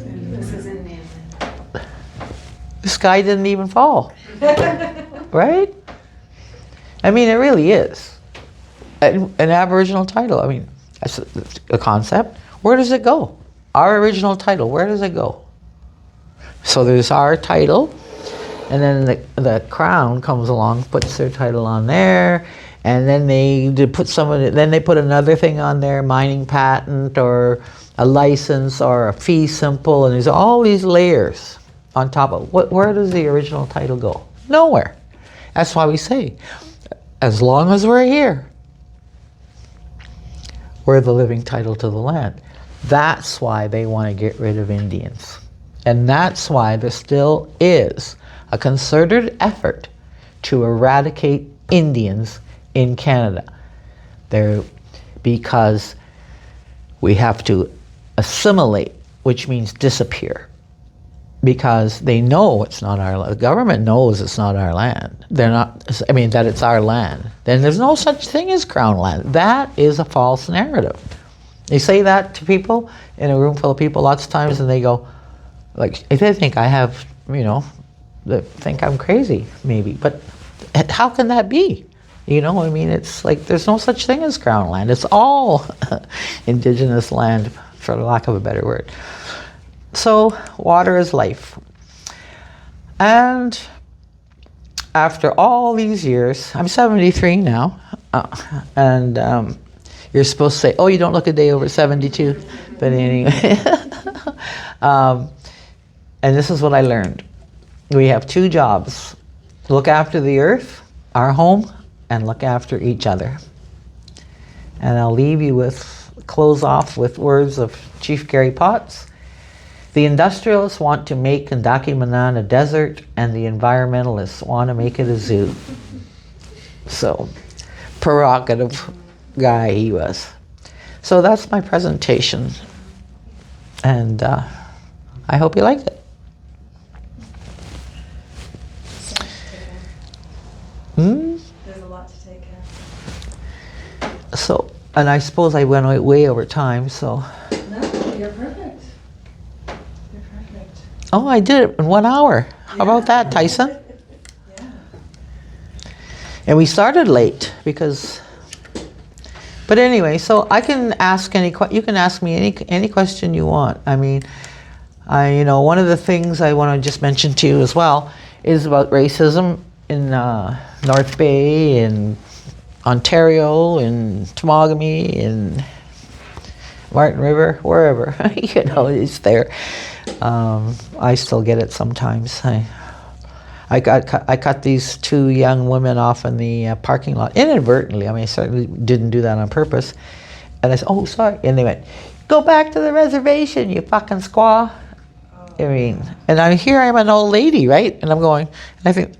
Indian land. The sky didn't even fall. Right? I mean, it really is. An Aboriginal title. I mean, that's a concept. Where does it go? Our original title, where does it go? So there's our title. And then the Crown comes along, puts their title on there, and then they put then they put another thing on there, mining patent or a license or a fee simple, and there's all these layers on top of where does the original title go? Nowhere. That's why we say, as long as we're here, we're the living title to the land. That's why they want to get rid of Indians. And that's why there still is a concerted effort to eradicate Indians in Canada. Because we have to assimilate, which means disappear. Because they know it's not our land. The government knows it's not our land. That it's our land. Then there's no such thing as Crown land. That is a false narrative. They say that to people in a room full of people lots of times, and they go, they think I have, they think I'm crazy, maybe. But how can that be? It's like there's no such thing as Crown land. It's all Indigenous land, for lack of a better word. So, water is life. And after all these years, I'm 73 now, and you're supposed to say, oh, you don't look a day over 72. But anyway, and this is what I learned. We have two jobs: look after the earth, our home, and look after each other. And I'll leave you close off with words of Chief Gary Potts. The industrialists want to make Kendaki Menan a desert, and the environmentalists want to make it a zoo. So, provocative guy he was. So that's my presentation, and I hope you liked it. There's a lot to take in. So, and I suppose I went way over time, so. No, you're perfect. You're perfect. Oh, I did it in 1 hour. How about that, Tyson? Yeah. And we started late because, but anyway, so I can ask you can ask me any question you want. I mean, one of the things I want to just mention to you as well is about racism in North Bay, in Ontario, in Temagami, in Martin River, wherever, it's there. I still get it sometimes. I cut these two young women off in the parking lot inadvertently. I certainly didn't do that on purpose. And I said, oh, sorry. And they went, go back to the reservation, you fucking squaw. And I'm an old lady, right? And I'm going, and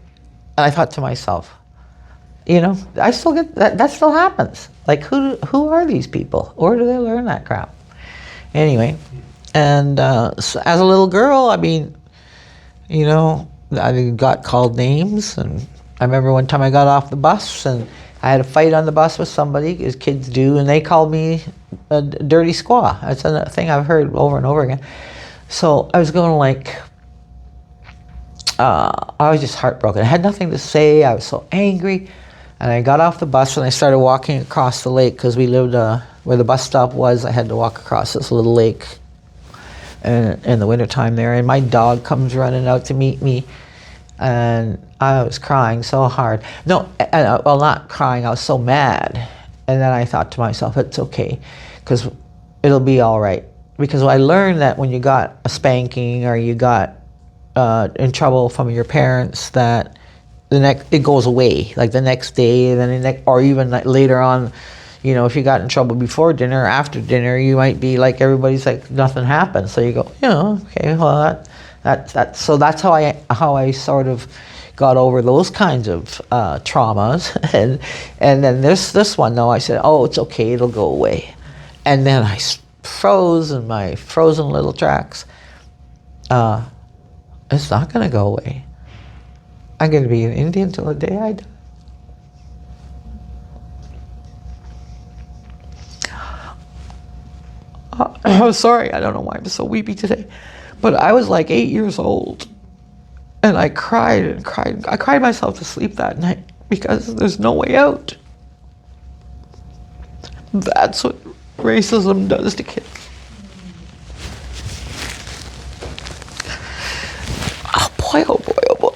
I thought to myself, you know, I still get that. That still happens. Like, who are these people? Where do they learn that crap? Anyway, and so as a little girl, I mean, you know, I got called names, and I remember one time I got off the bus and I had a fight on the bus with somebody, as kids do, and they called me a dirty squaw. That's a thing I've heard over and over again. So I was going like, I was just heartbroken. I had nothing to say. I was so angry. And I got off the bus and I started walking across the lake, because we lived where the bus stop was. I had to walk across this little lake in the wintertime there. And my dog comes running out to meet me. And I was crying so hard. No, well, not crying. I was so mad. And then I thought to myself, it's okay, because it'll be all right. Because I learned that when you got a spanking or you got in trouble from your parents, that it goes away, like the next day, then or even like later on, you know, if you got in trouble before dinner or after dinner, you might be like, everybody's like, nothing happened. So you go, you know, okay, well, so that's how I sort of got over those kinds of traumas. and then this one, though, I said, oh, it's okay, it'll go away. And then I froze in my frozen little tracks. It's not going to go away. I'm going to be an Indian till the day I die. I'm sorry, I don't know why I'm so weepy today. But I was like 8 years old. And I cried and cried. I cried myself to sleep that night, because there's no way out. That's what racism does to kids. Oh boy, oh boy, oh boy.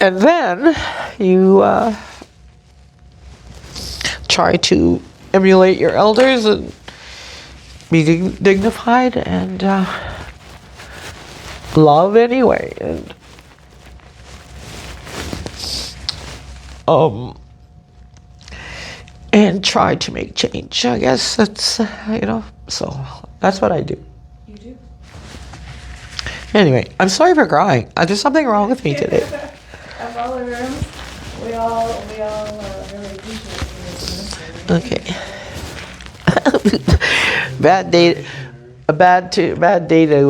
And then you try to emulate your elders and be dignified and love anyway. And try to make change. I guess that's, you know, so that's what I do. You do. Anyway, I'm sorry for crying. There's something wrong with me today. Of all the rooms, we all really appreciate you. Okay. Bad day. A bad day to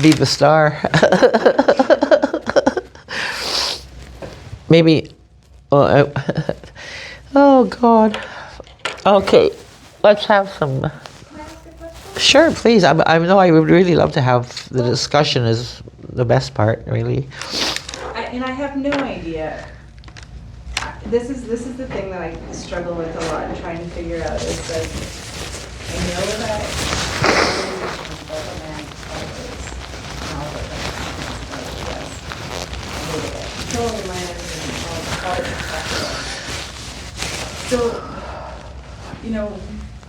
be the star. Maybe. Oh God. Okay, let's have some. Can I ask a question? Sure, please. I know I would really love to have the discussion. Is the best part, really. And I have no idea. This is the thing that I struggle with a lot, trying to figure out, is that I know that so, you know,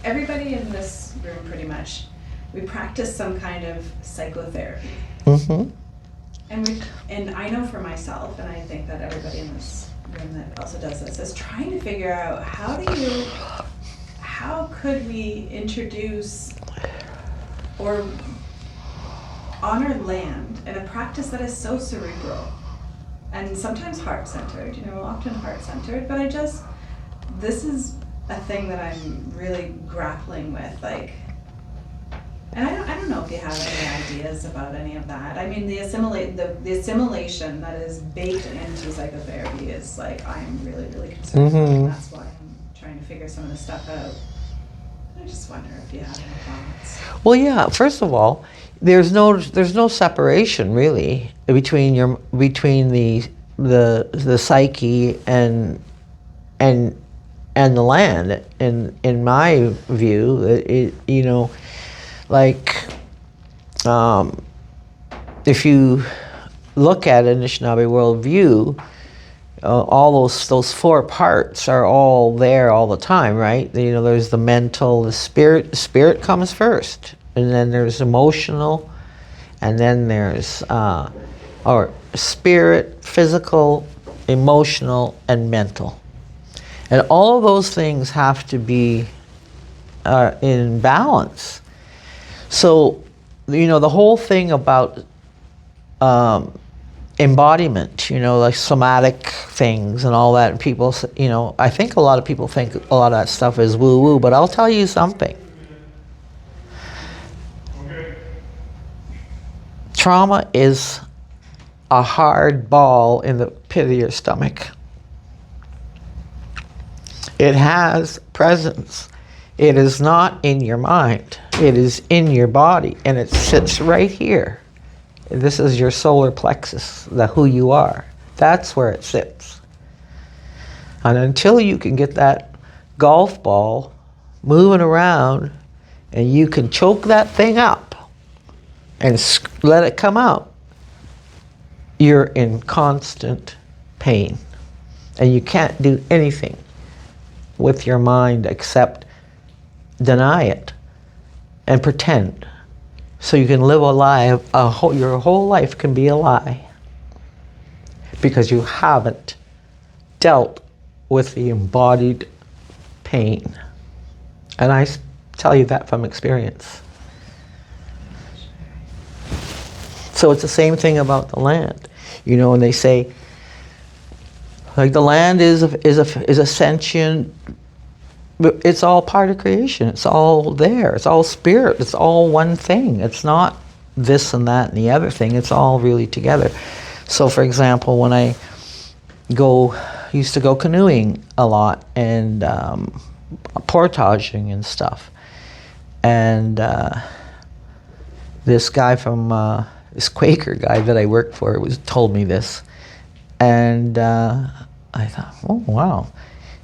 everybody in this room pretty much, we practice some kind of psychotherapy. Mm-hmm. And I know for myself, and I think that everybody in this room that also does this, is trying to figure out how could we introduce or honor land in a practice that is so cerebral and sometimes heart-centered, you know, often heart-centered, but this is a thing that I'm really grappling with, like. And I don't know if you have any ideas about any of that. I mean, the assimilation that is baked into psychotherapy is like, I'm really, really concerned about, and that's why I'm trying to figure some of this stuff out. I just wonder if you have any thoughts. Well, yeah. First of all, there's no separation really between the psyche and the land. In my view, it you know. Like, if you look at Anishinaabe worldview, all those four parts are all there all the time, right? You know, there's the mental, the spirit. Spirit comes first, and then there's emotional, and then there's or spirit, physical, emotional, and mental, and all of those things have to be in balance. So, you know, the whole thing about embodiment, like somatic things and all that. And people, I think a lot of people think a lot of that stuff is woo-woo, but I'll tell you something. Trauma is a hard ball in the pit of your stomach. It has presence. It is not in your mind. It is in your body, and it sits right here. This is your solar plexus, who you are. That's where it sits. And until you can get that golf ball moving around and you can choke that thing up and let it come out, you're in constant pain. And you can't do anything with your mind except deny it and pretend. So you can live a lie, your whole life can be a lie because you haven't dealt with the embodied pain. And I tell you that from experience. So it's the same thing about the land. And they say, like, the land is a sentient, it's all part of creation. It's all there. It's all spirit. It's all one thing. It's not this and that and the other thing. It's all really together. So, for example, when I used to go canoeing a lot and portaging and stuff, and this guy from this Quaker guy that I worked for told me this, and I thought, oh wow.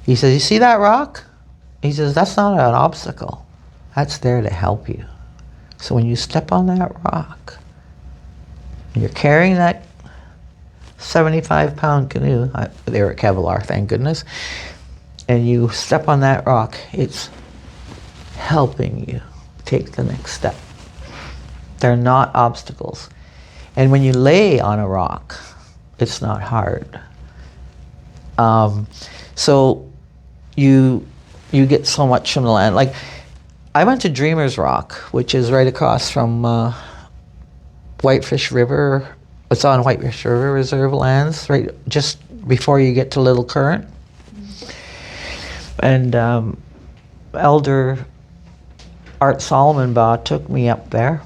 He says, "You see that rock?" He says, "That's not an obstacle. That's there to help you. So when you step on that rock, you're carrying that 75-pound canoe," they were at Kevlar, thank goodness, "and you step on that rock, it's helping you take the next step. They're not obstacles. And when you lay on a rock, it's not hard." So you get so much from the land. Like, I went to Dreamer's Rock, which is right across from Whitefish River. It's on Whitefish River Reserve lands, right just before you get to Little Current. And Elder Art Solomonbaugh took me up there.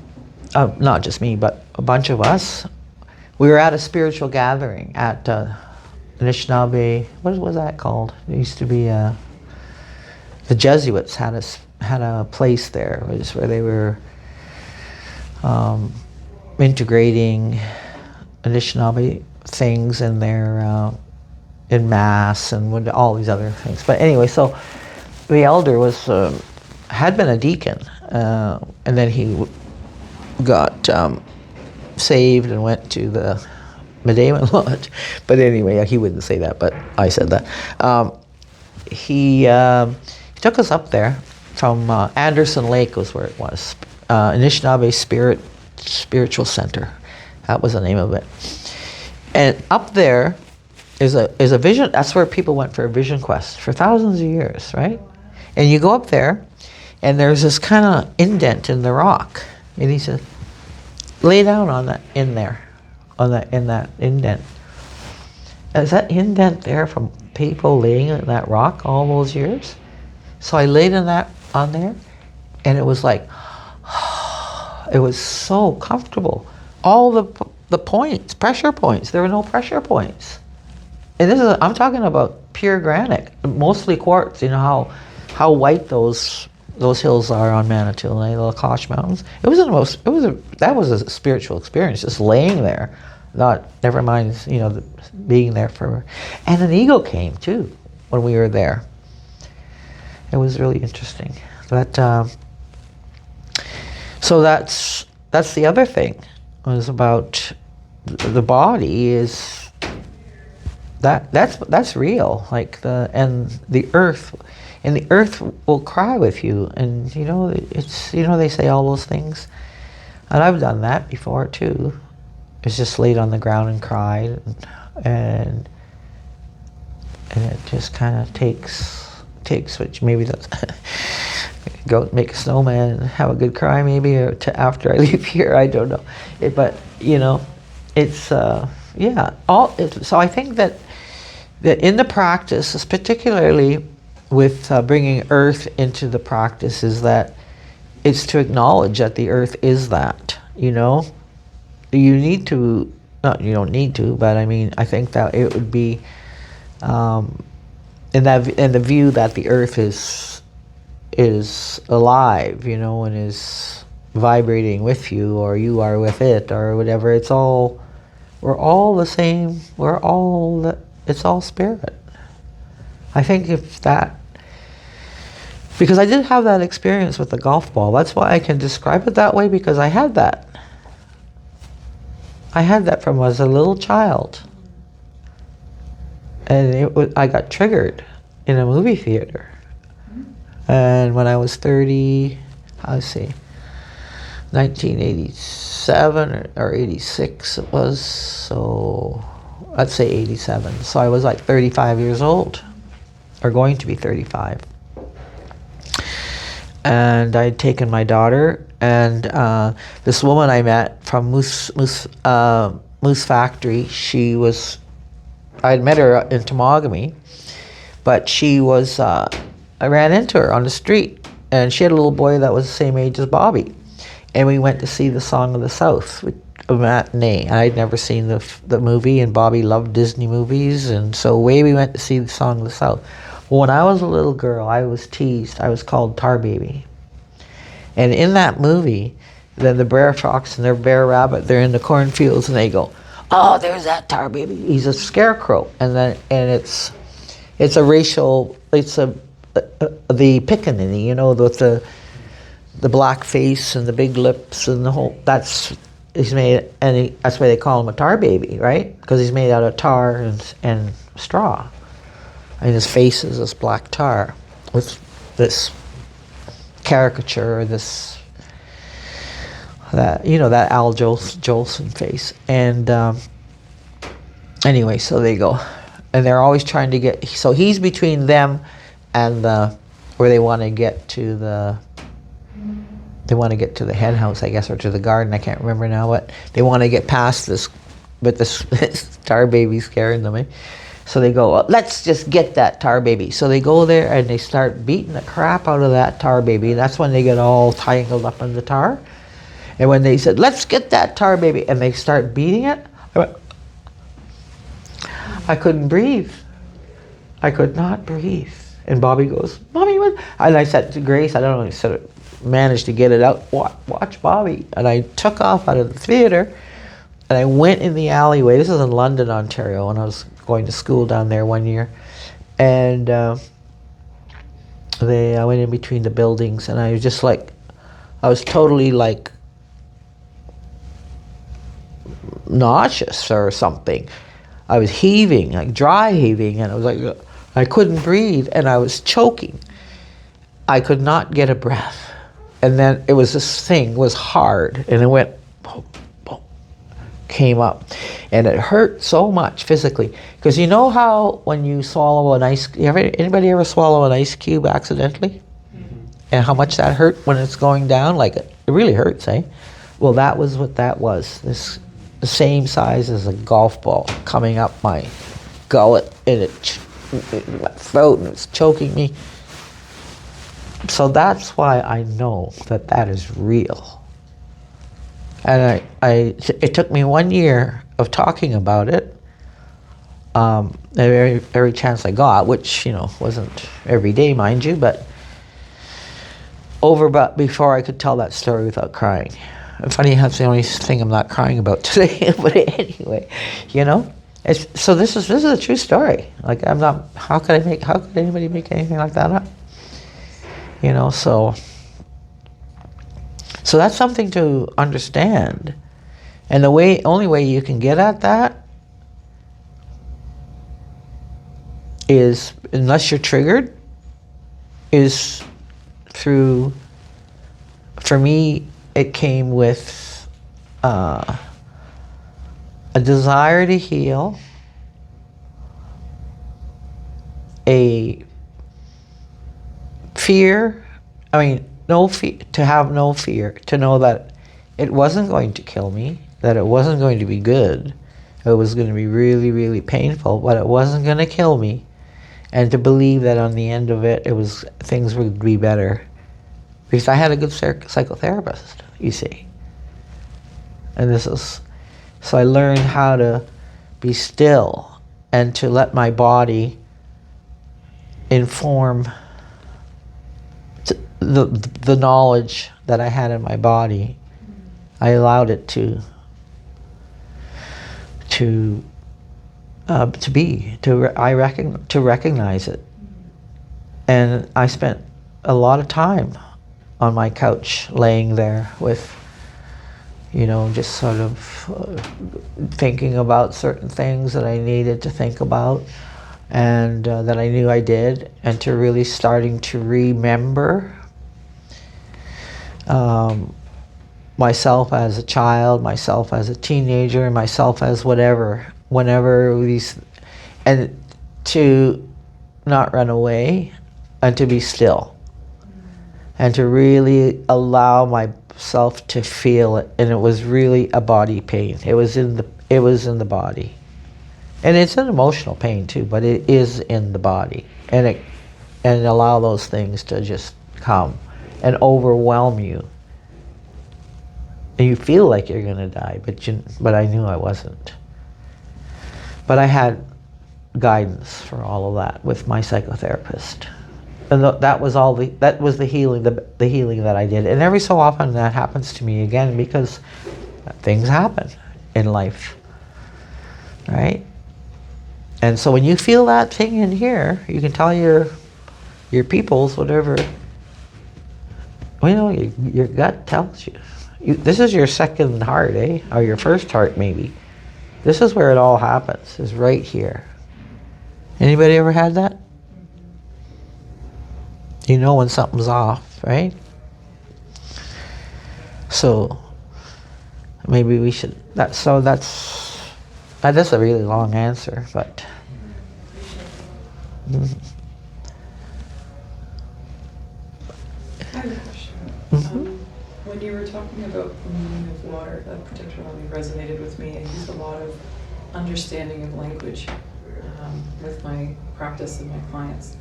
Not just me, but a bunch of us. We were at a spiritual gathering at Anishinaabe. What was that called? It used to be the Jesuits had a place there, where they were integrating Anishinaabe things in their in mass and all these other things. But anyway, so the elder had been a deacon, and then he got saved and went to the Medayman Lodge. But anyway, he wouldn't say that, but I said that. He took us up there from Anderson Lake was where it was. Anishinaabe Spiritual Center. That was the name of it. And up there is a vision. That's where people went for a vision quest for thousands of years, right? And you go up there, and there's this kind of indent in the rock. And he said, "Lay down on that in there, in that indent." Is that indent there from people laying in that rock all those years? So I laid on there, and it was like, it was so comfortable. All the points, pressure points, there were no pressure points. And I'm talking about pure granite, mostly quartz. You know how white those hills are on Manitoulin, the Lacoche Mountains. That was a spiritual experience, just laying there. Never mind, being there forever. And an eagle came too when we were there. It was really interesting. But so that's the other thing. It was about the body is that's real. Like the earth will cry with you, and it's they say all those things, and I've done that before too. It's just laid on the ground and cried, and it just kind of takes which maybe that's go make a snowman and have a good cry maybe, or after I leave here, I don't know. But it's Yeah. So I think that in the practice, particularly with bringing earth into the practice, is that it's to acknowledge that the earth is that, you know. You need to, not you don't need to, but I mean, I think that it would be in the view that the earth is alive, you know, and is vibrating with you, or you are with it, or whatever. It's all, we're all the same. It's all spirit. I think if that, because I did have that experience with the golf ball. That's why I can describe it that way, because I had that. I had that from as a little child. And I got triggered in a movie theater. And when I was 30, let's see, 1987 or 86 it was, so let's say 87. So I was like 35 years old, or going to be 35. And I'd taken my daughter, and this woman I met from Moose Factory, I'd met her in Temagami, but she was, I ran into her on the street, and she had a little boy that was the same age as Bobby. And we went to see The Song of the South, a matinee. I'd never seen the movie, and Bobby loved Disney movies, and so away we went to see The Song of the South. Well, when I was a little girl, I was teased. I was called Tar Baby. And in that movie, then the Bear Fox and their Bear Rabbit, they're in the cornfields, and they go, "Oh, there's that Tar Baby. He's a scarecrow." And it's a racial. It's the pickaninny, you know, with the black face and the big lips and the whole. He's made, and that's why they call him a Tar Baby, right? Because he's made out of tar and straw. And his face is this black tar with this caricature, that Al Jolson face. And anyway, so they go, and they're always trying to get. So he's between them and where they want to get to the. They want to get to the hen house, I guess, or to the garden. I can't remember now, but they want to get past this, but this Tar Baby scaring them. So they go, well, let's just get that Tar Baby. So they go there and they start beating the crap out of that Tar Baby. That's when they get all tangled up in the tar. And when they said, let's get that Tar Baby, and they start beating it, I couldn't breathe. I could not breathe. And Bobby goes, "Mommy, what?" And I said to Grace, I don't know, I said, managed to get it out, watch Bobby. And I took off out of the theater, and I went in the alleyway. This is in London, Ontario, and I was going to school down there one year. And I went in between the buildings, and I was just like, I was totally like nauseous or something. I was heaving, like dry heaving, and I was like, I couldn't breathe, and I was choking. I could not get a breath. And then this thing was hard, and it went, boom, boom, came up. And it hurt so much physically. Because you know how when you swallow anybody ever swallow an ice cube accidentally? Mm-hmm. And how much that hurt when it's going down? Like, it really hurts, eh? Well, that was what that was. The same size as a golf ball coming up my gullet, and my throat, and it's choking me. So that's why I know that is real. And it took me 1 year of talking about it, every chance I got, which, wasn't every day, mind you, but before I could tell that story without crying. And funny, that's the only thing I'm not crying about today, but anyway, so this is a true story. Like, I'm not, how could anybody make anything like that up? So that's something to understand. And the only way you can get at that is, unless you're triggered, is through, for me, it came with a desire to heal, a fear, no fear, to have no fear, to know that it wasn't going to kill me, that it wasn't going to be good, It was going to be really, really painful, but it wasn't going to kill me. And to believe that on the end of it, things would be better. Because I had a good psychotherapist, you see. And so I learned how to be still and to let my body inform the knowledge that I had in my body. I allowed it to recognize it. And I spent a lot of time on my couch laying there with, just sort of thinking about certain things that I needed to think about and that I knew I did, and to really starting to remember myself as a child, myself as a teenager, and myself as whenever these, and to not run away and to be still and to really allow myself to feel it. And it was really a body pain. It was in the body, and it's an emotional pain too, but it is in the body, and allow those things to just come and overwhelm you. And you feel like you're going to die, but I knew I wasn't. But I had guidance for all of that with my psychotherapist, and that was the healing, the healing that I did. And every so often that happens to me again, because things happen in life, right? And so when you feel that thing in here, you can tell your peoples whatever. Your gut tells you. This is your second heart, or your first heart maybe. This is where it all happens, is right here. Anybody ever had that? You know when something's off, right? So maybe we should, that's a really long answer, but I have a question. When you were talking about the meaning of water, that particularly resonated with me. I use a lot of understanding of language with my practice and my clients.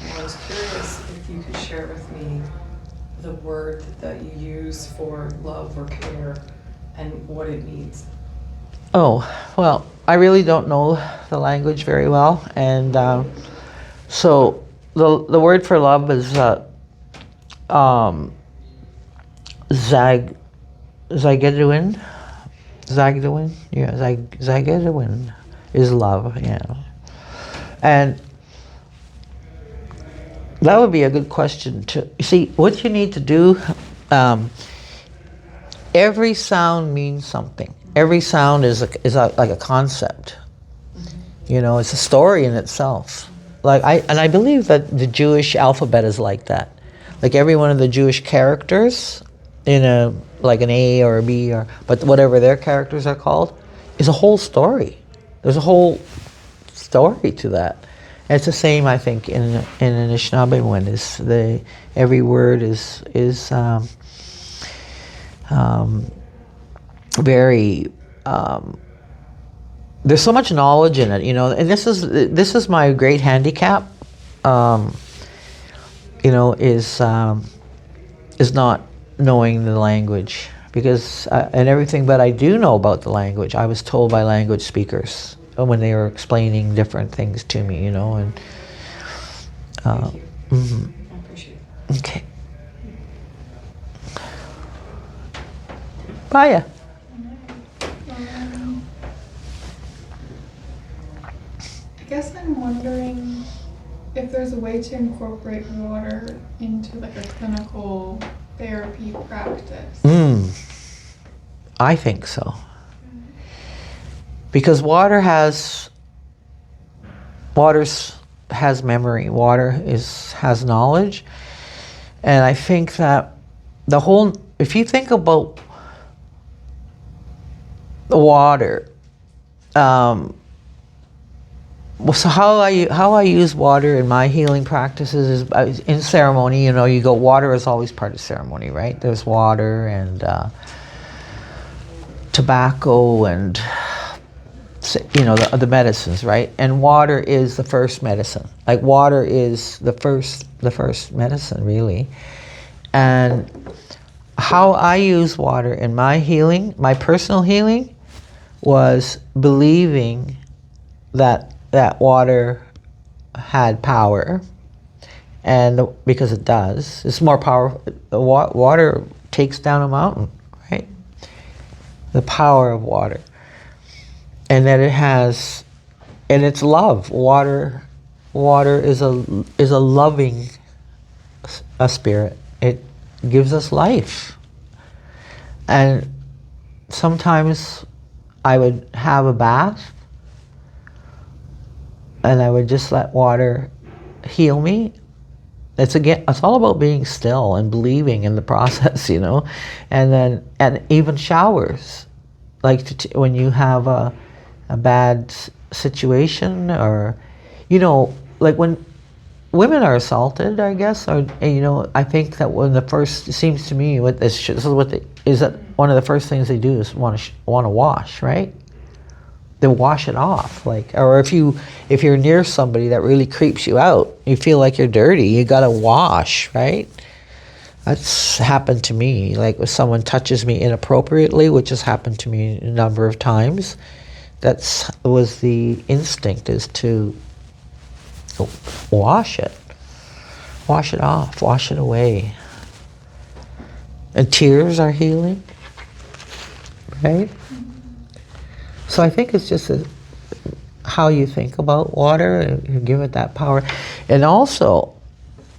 And I was curious if you could share with me the word that you use for love or care and what it means. Oh, well, I really don't know the language very well, and so the word for love is Zagedwin, yeah, Zagedwin is love, and that would be a good question to see. What you need to do, every sound means something. Every sound is like a concept. It's a story in itself. I believe that the Jewish alphabet is like that. Like every one of the Jewish characters in like an A or a B, but whatever their characters are called, is a whole story. There's a whole story to that. And it's the same, I think, in an Anishinaabe one. Every word is very. There's so much knowledge in it, and this is my great handicap. Is not knowing the language, because and everything, but I do know about the language. I was told by language speakers when they were explaining different things to me, and Thank you. I appreciate it. Okay. Baya. I guess I'm wondering if there's a way to incorporate water into like a clinical therapy practice. I think so. Because water has memory. Water has knowledge, and I think that if you think about the water, so how I use water in my healing practices is in ceremony. You go. Water is always part of ceremony, right? There's water and tobacco and the medicines, right? And water is the first medicine. Like water is the first medicine, really. And how I use water in my healing, my personal healing, was believing that water had power, and because it does, it's more powerful. Water takes down a mountain, right? The power of water, and that it has, and it's love. Water is a loving a spirit. It gives us life, and sometimes I would have a bath, and I would just let water heal me. It's all about being still and believing in the process, and even showers, like when you have a bad situation, or like when women are assaulted, I guess, or I think that it seems to me that one of the first things they do is want to wash, right? They wash it off, or if you're near somebody that really creeps you out, you feel like you're dirty, you gotta wash, right? That's happened to me. Like if someone touches me inappropriately, which has happened to me a number of times, was the instinct, is to wash it off, wash it away. And tears are healing, right? So I think it's just how you think about water, and you give it that power. And also,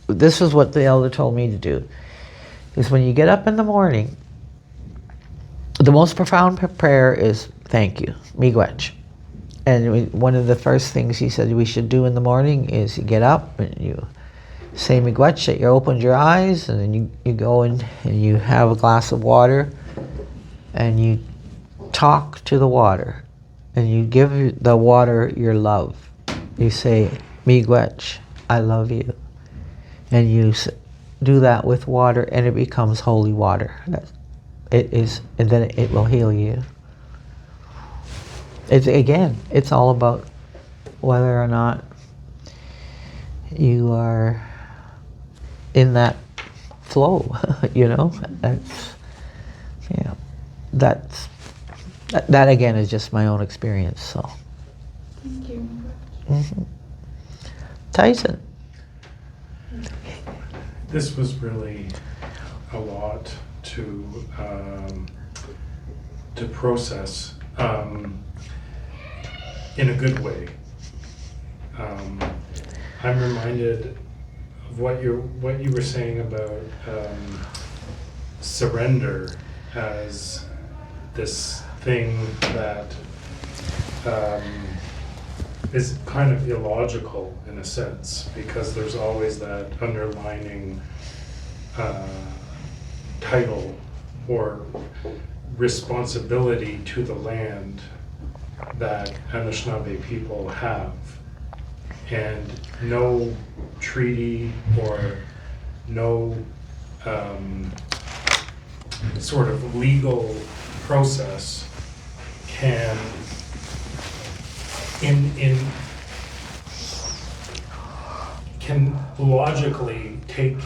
this is what the elder told me to do, is when you get up in the morning, the most profound prayer is thank you, miigwech. And one of the first things he said we should do in the morning is you get up and you say miigwech, that you opened your eyes, and then you go in and you have a glass of water, and you talk to the water, and you give the water your love. You say, miigwech, I love you. And you do that with water, and it becomes holy water. And then it will heal you. It's all about whether or not you are in that flow, That again is just my own experience. So, Thank you. mm-hmm. Tyson. This was really a lot to process in a good way. I'm reminded of what you were saying about surrender as this thing that is kind of illogical in a sense, because there's always that underlining title or responsibility to the land that Anishinaabe people have. And no treaty or no sort of legal process can can logically take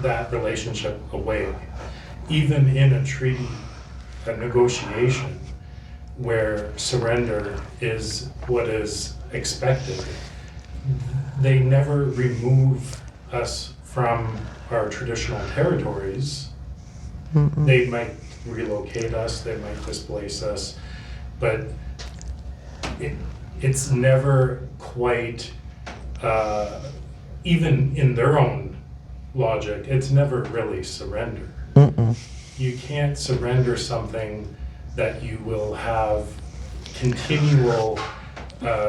that relationship away. Even in a treaty, a negotiation, where surrender is what is expected, they never remove us from our traditional territories. Mm-mm. They might relocate us, they might displace us, but it's never quite, even in their own logic, it's never really surrender. Mm-mm. You can't surrender something that you will have continual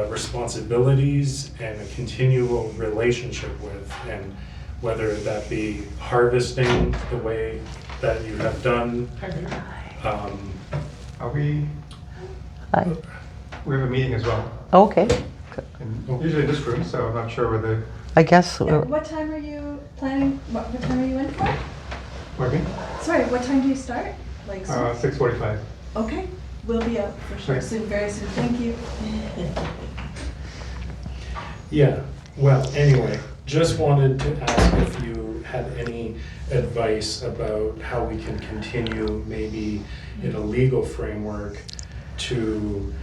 responsibilities and a continual relationship with, and whether that be harvesting the way that you have done. Are we? Hi. We have a meeting as well, Okay. and usually in this room, so I'm not sure whether. I guess. What time are you planning? What time are you in for? Pardon me? Sorry, what time do you start? Like, 6:45. okay. We'll be out for sure Right. soon, very soon. Thank you. Yeah, well, anyway, just wanted to ask if you had any advice about how we can continue, maybe in a legal framework, to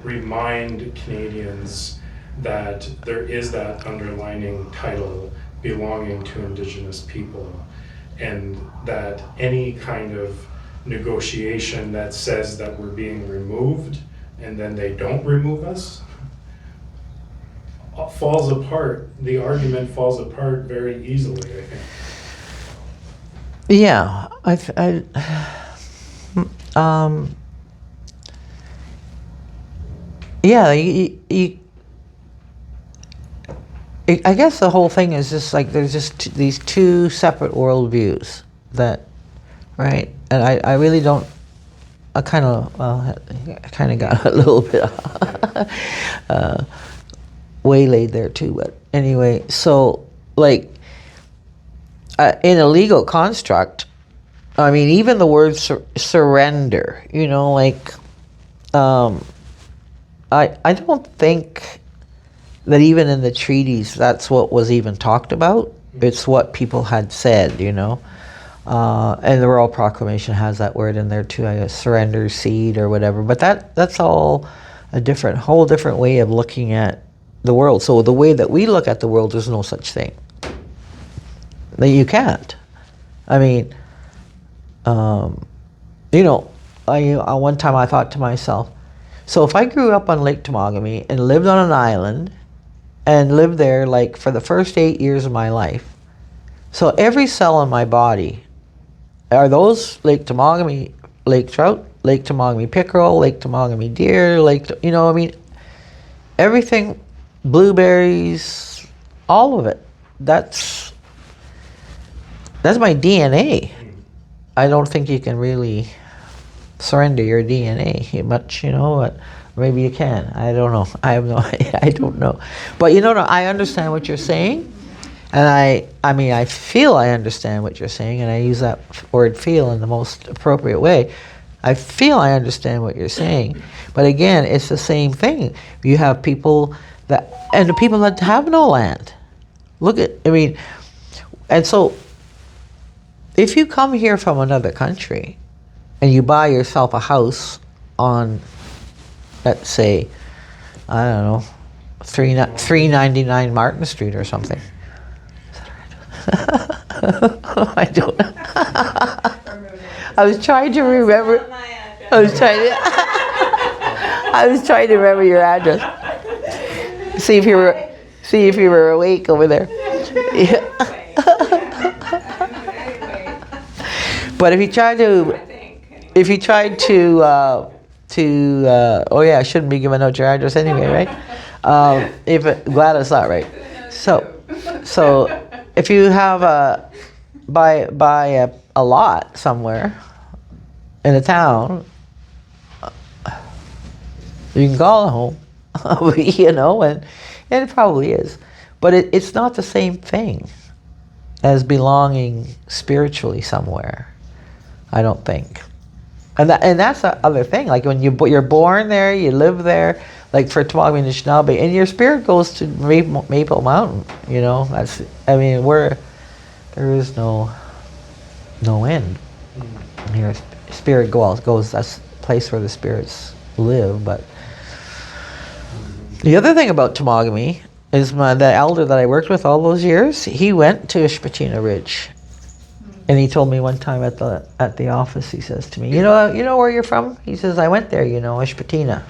remind Canadians that there is that underlining title belonging to Indigenous people, and that any kind of negotiation that says that we're being removed and then they don't remove us falls apart. The argument falls apart very easily, I think. Yeah, yeah, I guess the whole thing is just like there's just these two separate worldviews that, right? And I really don't. I kind of got a little bit waylaid there too, but anyway, so like in a legal construct, I mean, even the word surrender, you know, like I don't think that even in the treaties that's what was even talked about. It's what people had said, you know. And the Royal Proclamation has that word in there too, I guess, surrender, cede, or whatever. But that's all a whole different way of looking at the world. So the way that we look at the world, there's no such thing. That you can't. I mean, you know, one time I thought to myself, so if I grew up on Lake Temagami and lived on an island and lived there like for the first 8 years of my life, so every cell in my body, are those Lake Temagami lake trout, Lake Temagami pickerel, Lake Temagami deer, you know, I mean, everything, blueberries, all of it. That's my DNA. I don't think you can really surrender your DNA much, you know, but maybe you can. I don't know. I have no idea. I don't know. But you know, I understand what you're saying. And I mean, I feel I understand what you're saying, and I use that word feel in the most appropriate way. I feel I understand what you're saying. But again, it's the same thing. You have people and the people that have no land. I mean, and so if you come here from another country and you buy yourself a house on, let's say, I don't know, 399 Martin Street or something. I don't know. I was trying to remember. I was trying to remember your address. See if you were awake over there. Yeah. But if you tried to, oh yeah, I shouldn't be giving out your address anyway, right? Gladys thought right. So if you have buy a lot somewhere in a town, you can call it home, you know, and it probably is, but it's not the same thing as belonging spiritually somewhere. I don't think, and that's the other thing. Like when you're born there, you live there. Like for Temagami and Anishinaabe, and your spirit goes to Maple Mountain. You know, there is no end. Your spirit goes. That's the place where the spirits live. But the other thing about Temagami is the elder that I worked with all those years. He went to Ishpatina Ridge, and he told me one time at the office. He says to me, "You know where you're from?" He says, "I went there. You know, Ishpatina."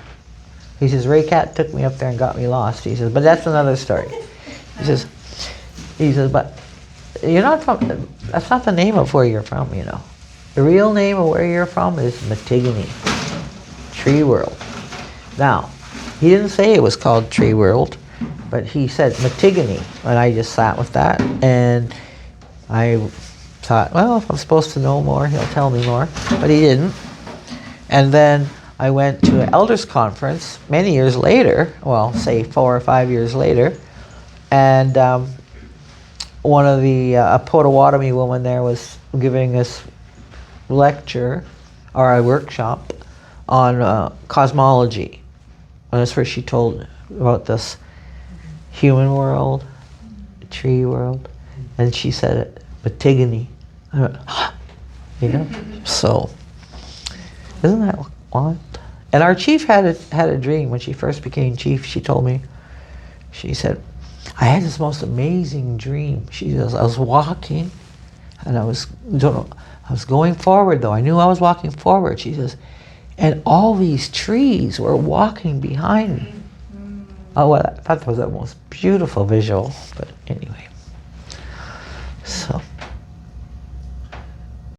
He says, Ray Cat took me up there and got me lost. He says, but that's another story. He says, but you're not from, that's not the name of where you're from, you know. The real name of where you're from is Matigany, Tree World. Now, he didn't say it was called Tree World, but he said Matigany, and I just sat with that, and I thought, well, if I'm supposed to know more, he'll tell me more, but he didn't. And then I went to an elders conference many years later, well, say 4 or 5 years later, and one of a Potawatomi woman there was giving us lecture or a workshop on cosmology. And that's where she told about this human world, tree world, and she said it, Matigany. I went, you know? So, isn't that odd? And our chief had a dream when she first became chief. She told me, she said, I had this most amazing dream. She says, I was walking, and I was going forward though. I knew I was walking forward. She says, and all these trees were walking behind me. Oh, well, I thought that was the most beautiful visual. But anyway.